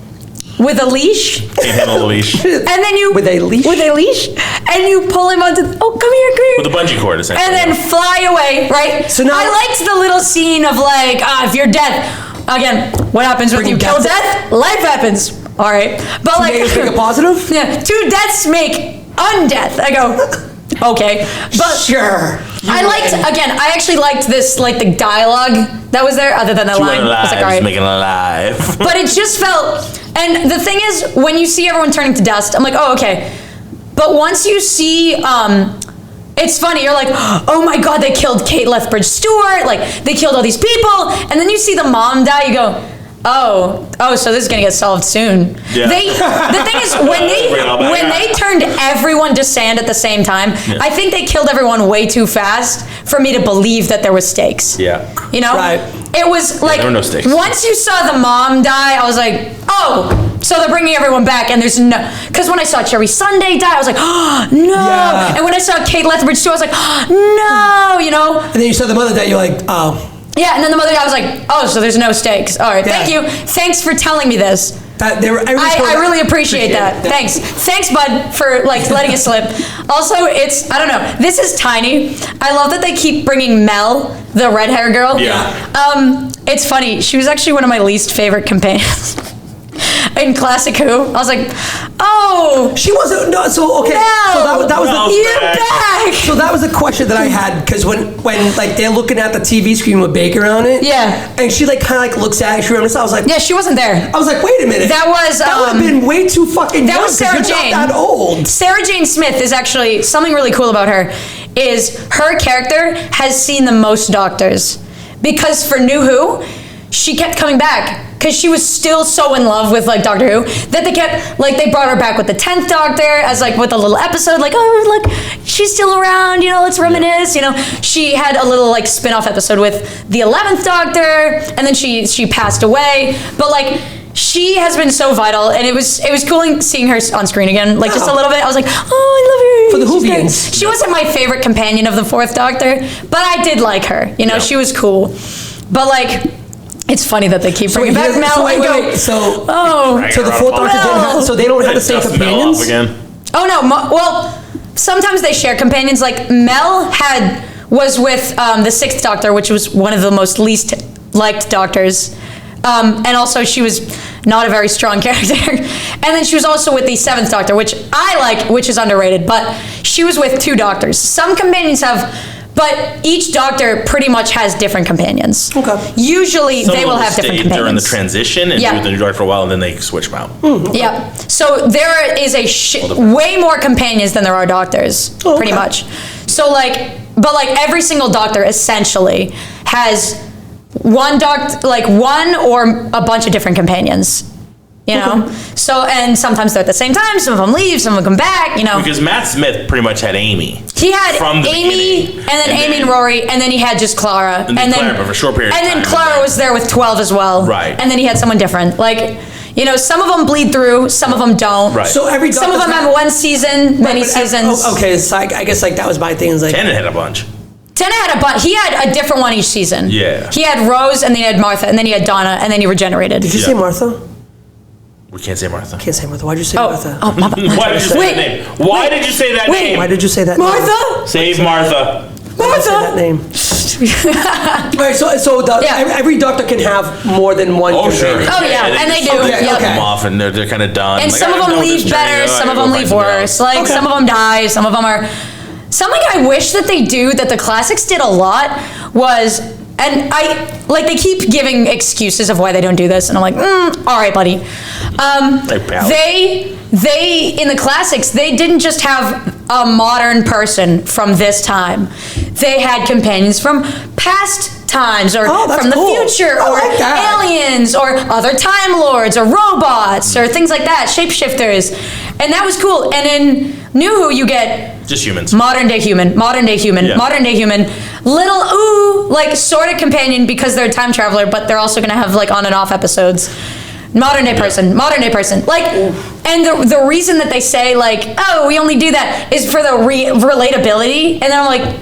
With a leash. Can't handle a leash. And then you... With a leash? With a leash. And you pull him onto... Oh, come here. With a bungee cord, essentially. And then fly away, right? So now... I liked the little scene of like, if you're dead... Again, what happens when you kill death? Life happens. All right. But like... Make it positive? Yeah. 2 deaths make undeath. I go... Okay. But... Sure. I actually liked this, like, the dialogue that was there, other than the line. I was like, all right. Making it alive. But it just felt... And the thing is, when you see everyone turning to dust, I'm like, oh, okay. But once you see, it's funny, you're like, oh my God, they killed Kate Lethbridge Stewart, like, they killed all these people, and then you see the mom die, you go, oh, so this is gonna get solved soon. Yeah. The thing is, when they turned everyone to sand at the same time, I think they killed everyone way too fast for me to believe that there was stakes. Yeah. You know? Right. It was like, there were no stakes. Once you saw the mom die, I was like, oh, so they're bringing everyone back, and there's no, because when I saw Cherry Sunday die, I was like, oh, no. Yeah. And when I saw Kate Lethbridge Stewart, I was like, oh, no, you know? And then you saw the mother die, you're like, oh. Yeah, and then the mother, I was like, oh, so there's no stakes. All right, thank you. Thanks for telling me this. I really appreciate that. Thanks, bud, for like letting it slip. Also, I don't know, this is tiny. I love that they keep bringing Mel, the red hair girl. Yeah. It's funny. She was actually one of my least favorite companions. In Classic Who, I was like, oh, she wasn't. No, so okay, Mel, so that was you're back. So that was a question that I had, because when like they're looking at the TV screen with Baker on it, and she like kind of like looks at it, she remembers. I was like, yeah, she wasn't there. I was like, wait a minute, that would have been way too fucking. That young, was Sarah Jane. Not that old. Sarah Jane Smith is actually something really cool about her. Is her character has seen the most doctors, because for New Who, she kept coming back. Because she was still so in love with like Doctor Who that they kept like they brought her back with the 10th Doctor as like with a little episode like, oh look, she's still around, you know, let's reminisce, you know. She had a little like spin-off episode with the 11th Doctor, and then she passed away, but like she has been so vital, and it was cool seeing her on screen again, like just a little bit. I was like, oh, I love her. For the Whovians. She wasn't my favorite companion of the 4th Doctor, but I did like her, you know. She was cool, but like, it's funny that they keep bringing back Mel. So the 4th Doctor didn't have, so they don't have the same companions? Oh no, well, sometimes they share companions. Like Mel was with the 6th Doctor, which was one of the most least liked doctors. And also she was not a very strong character. And then she was also with the 7th Doctor, which I like, which is underrated, but she was with 2 doctors. Some companions have, but each doctor pretty much has different companions. Okay. Usually they will have different companions. During the transition and do the new doctor for a while, and then they switch them out. Okay. Yeah. So there is way more companions than there are doctors, pretty much. So like, but like every single doctor essentially has one or a bunch of different companions. You know, so, and sometimes they're at the same time. Some of them leave, some of them come back. You know, because Matt Smith pretty much had Amy. He had Amy, and then Amy and Rory, and then he had just Clara, and then Clara, but for a short period. And then Clara was there with 12 as well, right? And then he had someone different, like. You know, some of them bleed through, some of them don't. Right. So some of them have one season, many seasons. Okay, so I guess like that was my thing. Like Tennant had a bunch. Tennant had a bunch. He had a different one each season. Yeah. He had Rose, and then he had Martha, and then he had Donna, and then he regenerated. Did you say Martha? We can't say Martha. Can't say Martha. Why'd you say Martha? Oh, Mama. Why did you say that name? Why did you say that name? Why did you say that Martha? name? Save Martha. Martha. That name. All right, so every doctor can have more than one. Oh sure. Oh yeah, and they do. Cut them off, and they're kind of done. And some of them leave better, some of them leave worse. Like some of them die, some of them are. Something I wish that they do that the classics did a lot was, and I like they keep giving excuses of why they don't do this, and I'm like, all right, buddy. They in the classics they didn't just have a modern person from this time. They had companions from past times, or from the future, or aliens, or other Time Lords, or robots, or things like that, shapeshifters, and that was cool. And in New Who, you get Just humans. Modern day human. Yeah. Modern day human. Little, like, sort of companion because they're a time traveler, but they're also going to have, like, on and off episodes. Modern day person. Like, and the reason that they say, like, oh, we only do that is for the relatability. And then I'm like,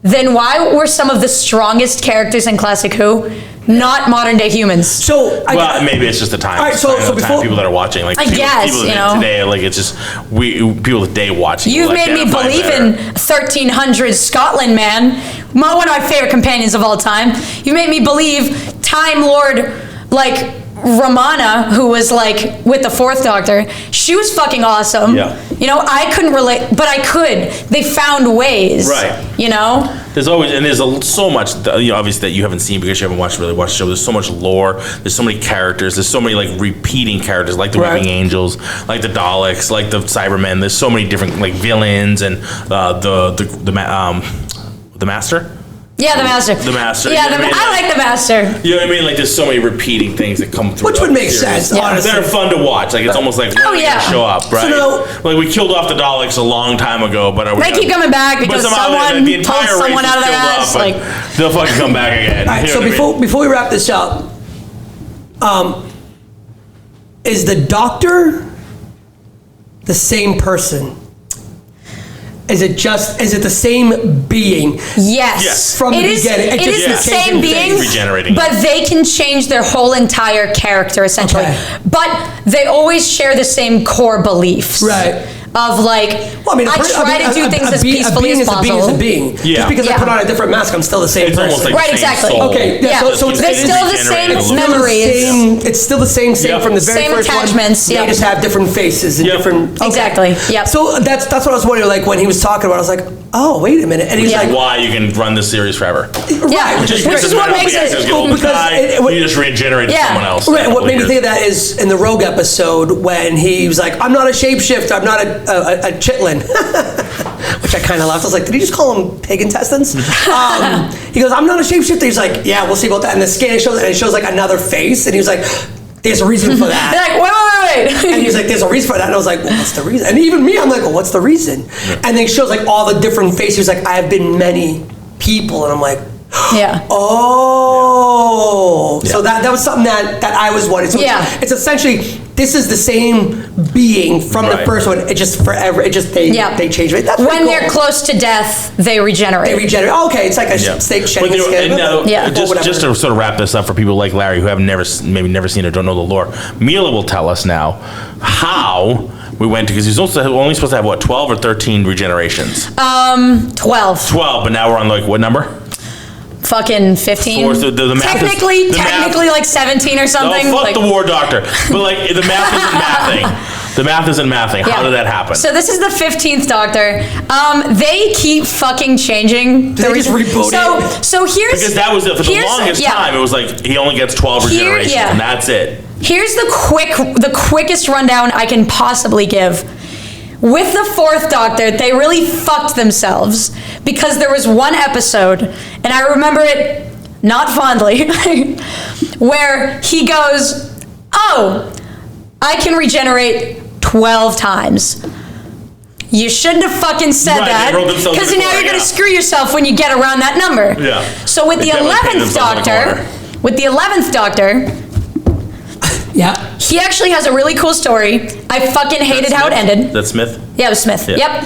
then why were some of the strongest characters in Classic Who not modern day humans? So maybe it's just the time. All right, so before people that are watching, like I guess, today, like it's just people today watching. You've made me believe in 1300s Scotland, man. One of my favorite companions of all time. You made me believe Time Lord, like Romana, who was like with the Fourth Doctor. She was fucking awesome. Yeah. I couldn't relate, but I could. They found ways. Right. There's always, so much, obviously, that you haven't seen because you haven't really watched the show. There's so much lore. There's so many characters. There's so many, like, repeating characters, like the Weeping Angels, like the Daleks, like the Cybermen. There's so many different, like, villains and the Master. Yeah, the Master. The Master. Yeah, I like the Master. You know what I mean? Like, there's so many repeating things that come through. Which would make sense, honestly. They're fun to watch. Like, it's almost like, when are they gonna show up, right? So like, we killed off the Daleks a long time ago, but they keep coming back because someone pulled someone out of their ass. Like, they'll fucking come back again. All right, so before we wrap this up, is the Doctor the same person? Is it the same being? Yes. From the beginning. It is the same being, regenerating. but they can change their whole entire character, essentially. Okay. But they always share the same core beliefs. Right. Of, like, I try to do things as peacefully as possible. A being is a being. Yeah. Just because I put on a different mask, I'm still the same person. Almost like Right, the same exactly. soul. Okay, yeah. So They're still the same memories. It's still the same from the very Same first attachments, one. They just have different faces and different. Okay. Exactly. Yep. So that's what I was wondering. Like when he was talking about, it, I was like, oh, wait a minute, and he's like, why you can run this series forever? Yeah. Right. Which is what makes it you just regenerate someone else. Right. What made me think of that is in the Rogue episode when he was like, I'm not a shapeshifter, I'm not a chitlin. Which I kind of laughed. I was like, did he just call him pig intestines? He goes, I'm not a shapeshifter. He's like, yeah, we'll see about that. And the scan shows like another face. And he was like, there's a reason for that. They're like, wait. And he's like, there's a reason for that. And I was like, well, what's the reason? And even me, I'm like, well, what's the reason? Yeah. And then he shows like all the different faces. He was like, I have been many people. And I'm like, yeah. Oh. Yeah. So that was something that I was wondering. So it's essentially, this is the same being from the first one. It just forever. It just they change it. That's when they're close to death, they regenerate. Oh, okay, it's like a snake shedding its skin. Just to sort of wrap this up for people like Larry who have never seen or don't know the lore, Mila will tell us now how we went to, because he's only supposed to have what, 12 or 13 regenerations. 12. 12, but now we're on like what number? Fucking 15. So the math technically like 17 or something. No, fuck the War Doctor. But like the math isn't mathing. The math isn't mathing. How did that happen? So this is the 15th Doctor. They keep fucking changing. They just reboot it. So here's, because that was it for the longest time. It was like he only gets 12 regenerations, and that's it. Here's the quickest rundown I can possibly give. With the Fourth Doctor, they really fucked themselves because there was one episode, and I remember it not fondly, where he goes, oh, I can regenerate 12 times. You shouldn't have fucking said that, because now you're going to screw yourself when you get around that number. Yeah. So with the 11th Doctor, yeah, he actually has a really cool story. I fucking hated how it ended. That's Smith? Yeah, it was Smith. Yeah. Yep.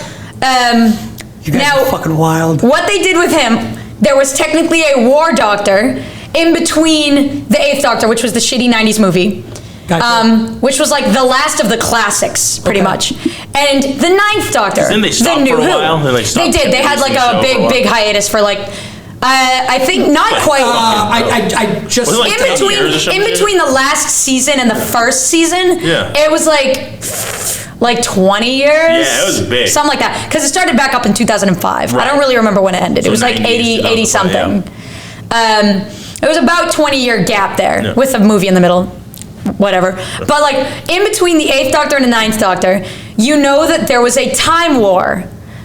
You guys are fucking wild. What they did with him, there was technically a War Doctor in between the 8th Doctor, which was the shitty 90s movie. Gotcha. Which was like the last of the classics, pretty much. And the 9th Doctor, didn't they stop the New for a Who. while? They did. They had like a big hiatus for like, I think not quite. I just was it like in between the last season and the first season. Yeah. It was like 20 years. Yeah, it was big. Something like that. Because it started back up in 2005. Right. I don't really remember when it ended. So it was like 80 something. Yeah. It was about 20-year gap there with a movie in the middle. Whatever. But like in between the 8th Doctor and the 9th Doctor, you know that there was a time war,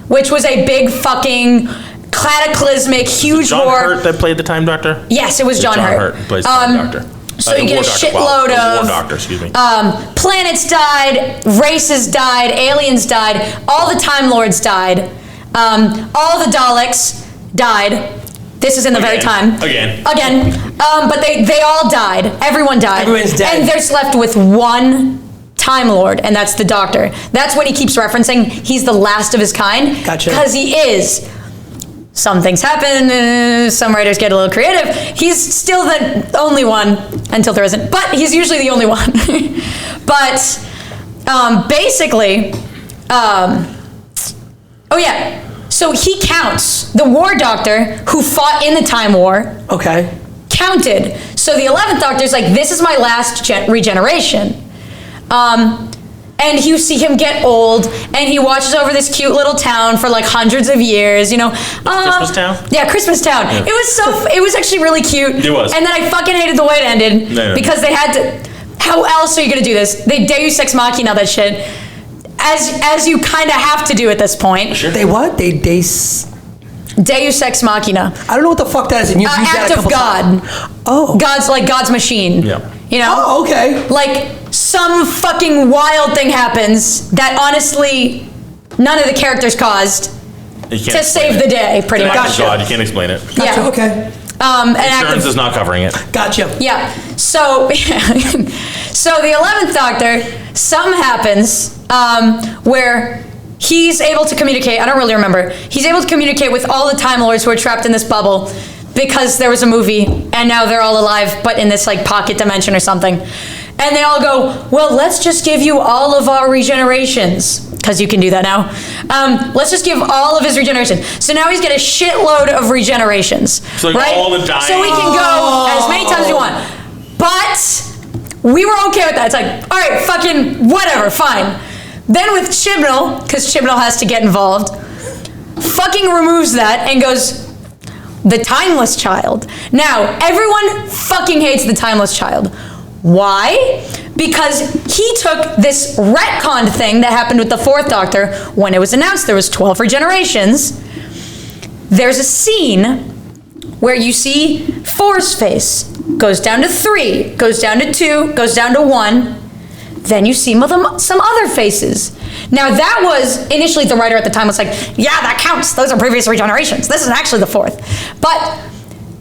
which was a big fucking cataclysmic, huge John war. Hurt that played the Time Doctor? Yes, it was John Hurt. Hurt plays Time Doctor. So you get a shitload of War Doctor, excuse me. Planets died, races died, aliens died, all the Time Lords died, all the Daleks died. This is in the very time. Again. But they all died. Everyone died. Everyone's dead. And there's left with one Time Lord, and that's the Doctor. That's what he keeps referencing. He's the last of his kind. Gotcha. Because he is. Some things happen, some writers get a little creative. He's still the only one until there isn't, but he's usually the only one. But basically, so he counts the War Doctor who fought in the Time War. Okay. Counted. So the 11th Doctor's like, this is my last regeneration. And you see him get old, and he watches over this cute little town for like hundreds of years, you know. Christmas Town? Yeah, Christmas Town. Yeah. It was actually really cute. It was. And then I fucking hated the way it ended because they had to. How else are you gonna do this? They Deus Ex Machina that shit, as you kind of have to do at this point. Sure. They what? Deus Ex Machina. I don't know what the fuck that is. And you've used that act of God. Times. Oh. God's machine. Yeah. You know? Oh, okay. Like, some fucking wild thing happens that honestly none of the characters caused to save the day, pretty much. Gotcha. God, you can't explain it. Gotcha. Yeah. Okay. Insurance is not covering it. Gotcha. Yeah. So, so the 11th Doctor, something happens where he's able to communicate. I don't really remember. He's able to communicate with all the Time Lords who are trapped in this bubble because there was a movie and now they're all alive, but in this like pocket dimension or something. And they all go, well, let's just give you all of our regenerations. Because you can do that now. Let's just give all of his regeneration. So now he's got a shitload of regenerations. So like right? all the dying. So he can go as many times as you want. But we were okay with that. It's like, all right, fucking whatever, fine. Then with Chibnall, because Chibnall has to get involved, fucking removes that and goes, the Timeless Child. Now, everyone fucking hates the Timeless Child. Why? Because he took this retconned thing that happened with the 4th Doctor when it was announced there was 12 regenerations. There's a scene where you see 4's face goes down to 3, goes down to 2, goes down to 1. Then you see some other faces. Now that was, initially the writer at the time was like, yeah, that counts. Those are previous regenerations. This is actually the 4th. But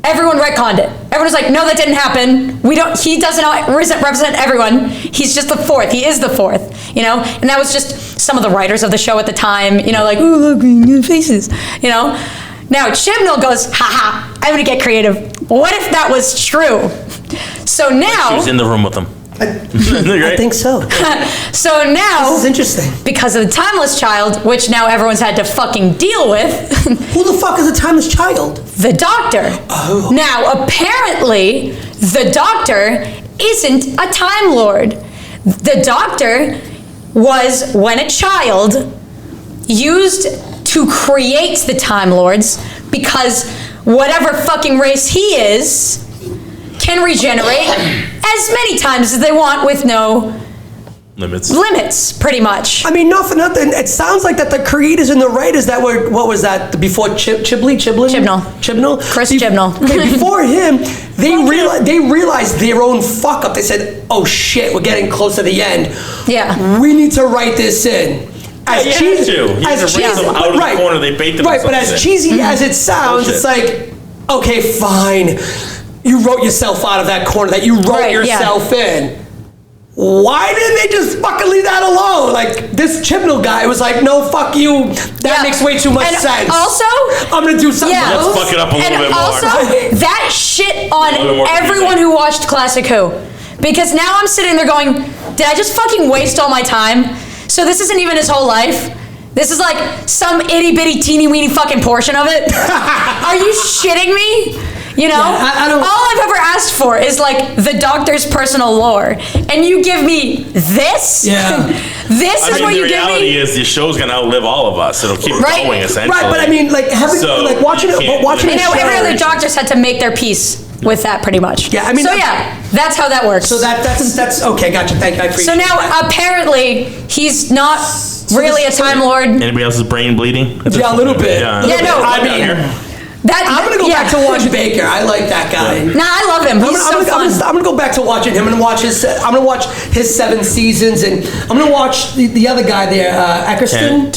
everyone retconned it. Everyone's like, no, that didn't happen. He doesn't represent everyone. He's just the 4th. He is the 4th, you know? And that was just some of the writers of the show at the time, you know, like, ooh, look, new faces, you know? Now Chibnall goes, haha, I'm gonna get creative. What if that was true? So now... She was in the room with them. I think so. So now, this is interesting. Because of the Timeless Child, which now everyone's had to fucking deal with. Who the fuck is the Timeless Child? The Doctor. Oh. Now, apparently, the Doctor isn't a Time Lord. The Doctor was, when a child, used to create the Time Lords because whatever fucking race he is can regenerate as many times as they want with no limits, pretty much. I mean, not for nothing. It sounds like that the creators and the writers that were, what was that, before Chibnall? Chris Chibnall. Okay, before him, they realized their own fuck up. They said, oh shit, we're getting close to the end. Yeah. We need to write this in. As cheesy, as cheesy, them out of the corner, they bait them. Right, but as cheesy as it sounds, it's like, okay, fine. You wrote yourself out of that corner that you wrote yourself in. Why didn't they just fucking leave that alone? Like, this Chibnall guy was like, no, fuck you. That makes way too much sense. Also, I'm gonna do something else. Let's fuck it up a little bit more. And also, that shit on everyone who watched Classic Who. Because now I'm sitting there going, did I just fucking waste all my time? So this isn't even his whole life? This is like some itty bitty teeny weeny fucking portion of it? Are you shitting me? You know, all I've ever asked for is like the Doctor's personal lore, and you give me this. Yeah, this is what you give me. The reality is, the show's gonna outlive all of us. It'll keep going essentially. Right, but I mean, like watching it. You know, every other Doctors had to make their peace with that, pretty much. Yeah, I mean, so yeah, that's how that works. So that's okay. Gotcha. Thank you. I appreciate. So now apparently he's not really a Time Lord. Anybody else's brain bleeding? Yeah, a little bit. Yeah, no. I mean. I'm gonna go back to watch Baker. I like that guy. Nah, I love him. He's so fun. I'm gonna go back to watching him. I'm gonna watch his 7 seasons, and I'm gonna watch the other guy there, Eccleston.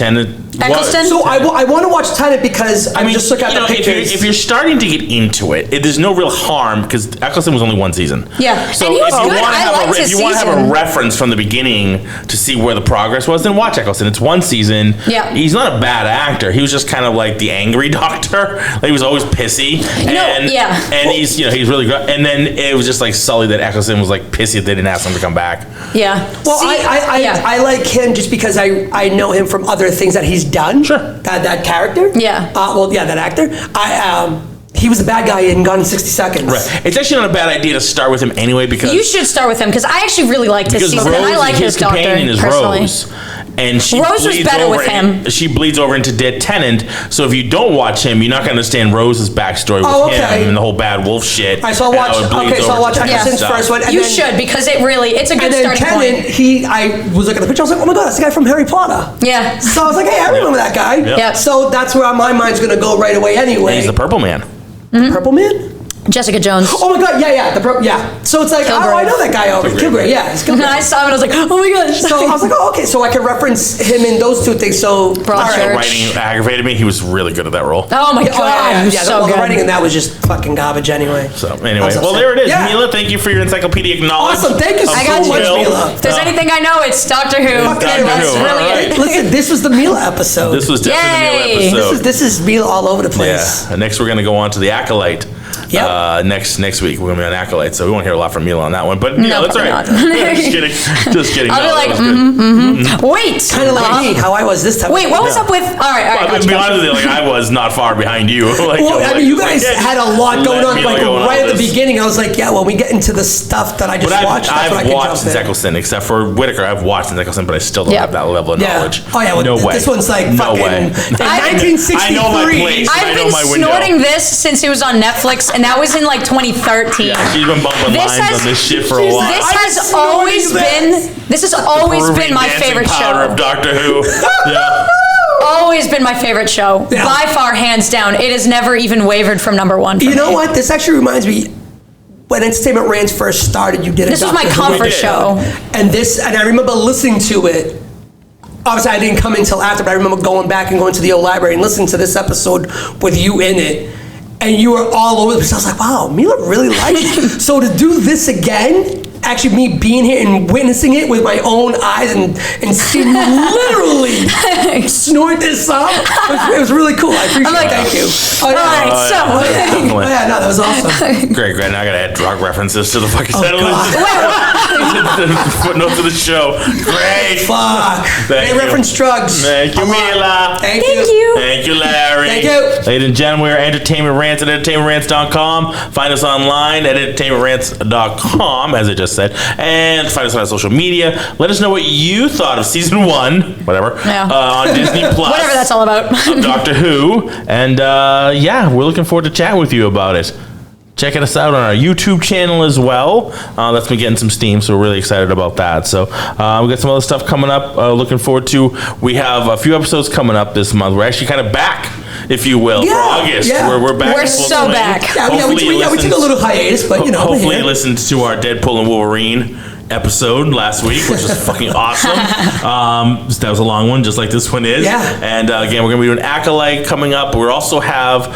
Eccleston? So I want to watch Tenet because I mean, just look at the pictures. If you're starting to get into it, there's no real harm because Eccleston was only one season. Yeah, so and he was good. if you want to have a reference from the beginning to see where the progress was, then watch Eccleston. It's one season. Yeah, he's not a bad actor. He was just kind of like the angry doctor. Like, he was always pissy. And he's he's really good. And then it was just like Sully that Eccleston was like pissy that they didn't ask him to come back. Yeah. Well, I like him just because I know him from other things that he's done. Sure. That character. Yeah. That actor. He was a bad guy in Gone in 60 Seconds. Right. It's actually not a bad idea to start with him anyway because you should start with him because I actually really liked his season. Rose, I like his companion doctor is personally. Rose. And Rose was better with him. She bleeds over into Dead Tenant. So if you don't watch him, you're not going to understand Rose's backstory with him and the whole bad wolf shit. I'll watch Eccleston's first one. You should because it's a good starting Tenant, point. I was looking at the picture. I was like, oh my god, that's the guy from Harry Potter. Yeah. So I was like, hey, I remember that guy. Yeah. So that's where my mind's going to go right away anyway. And he's the Purple Man. Mm-hmm. Purple Man? Jessica Jones. Oh my god, yeah. So it's like, I know that guy over Kilgrave, yeah. I saw him and I was like, oh my gosh. So I was like, okay, so I can reference him in those two things. So writing aggravated me. He was really good at that role. Oh my god, the writing in that was just fucking garbage anyway. So anyway, well there it is. Yeah. Mila, thank you for your encyclopedic knowledge. Awesome, thank you so much, Mila. If there's anything I know, it's Doctor Who. That's really it. Listen, this was the Mila episode. This was definitely the Mila episode. This is Mila all over the place. Yeah. Next we're gonna go on to the Acolyte. Yep. Next week we're gonna be on Acolyte, so we won't hear a lot from Mila on that one. But that's all right. Just kidding. I'll be like, wait, kind of like me, how I was this time. Wait, what was up with? All right. To be honest with you, like I was not far behind you. You guys had a lot going on. Like right at the beginning, I was like, when we get into the stuff that I just watched, I've watched Eccleston, except for Whitaker. I've watched Eccleston, but I still don't have that level of knowledge. Oh yeah, no way. This one's like fucking 1963. I know my place. I've been snorting this since it was on Netflix. And that was in like 2013. Yeah, she's been bumping lines on this shit for a while. This has always been my favorite show. Of Doctor Who. Yeah. Always been my favorite show. By far, hands down. It has never even wavered from number one. You know what? This actually reminds me. When Entertainment Rants first started, you did this was my comfort show. And I remember listening to it. Obviously, I didn't come until after, but I remember going back and going to the old library and listening to this episode with you in it. And you were all over the place. I was like, wow, Mila really likes it. So to do this again, actually me being here and witnessing it with my own eyes and seeing you literally snort this up, it was really cool. I appreciate it. Thank you. That was awesome. Great. Now I gotta add drug references to the fucking footnotes of the show. Great. Fuck. They reference drugs. Thank you, Mila. Thank you. Thank you, Larry. Thank you. Ladies and gentlemen, we are Entertainment Rants at entertainmentrants.com. Find us online at entertainmentrants.com, as I just said, and find us on our social media. Let us know what you thought of season 1, whatever, on Disney Plus, whatever that's all about, of Doctor Who, and we're looking forward to chatting with you about it. Check us out on our YouTube channel as well. That's been getting some steam, so we're really excited about that. So we got some other stuff coming up. Looking forward to. We have a few episodes coming up this month. We're actually kind of back, if you will, for August. We're back. We're so back. We took a little hiatus, but hopefully you listened to our Deadpool and Wolverine episode last week, which was fucking awesome. That was a long one, just like this one is. Yeah. And again, we're going to be doing Acolyte coming up. We also have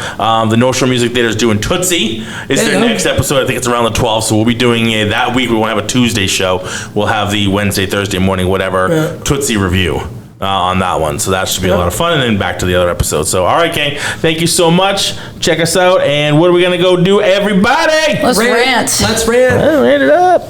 the North Shore Music Theater is doing Tootsie. It's their next episode. I think it's around the 12th, so we'll be doing that week. We won't have a Tuesday show. We'll have the Wednesday, Thursday morning, whatever, Tootsie review. On that one, so that should be a lot of fun, and then back to the other episodes. So, all right, gang, thank you so much. Check us out, and what are we gonna go do, everybody? Let's rant. Let's rant. Rant it up.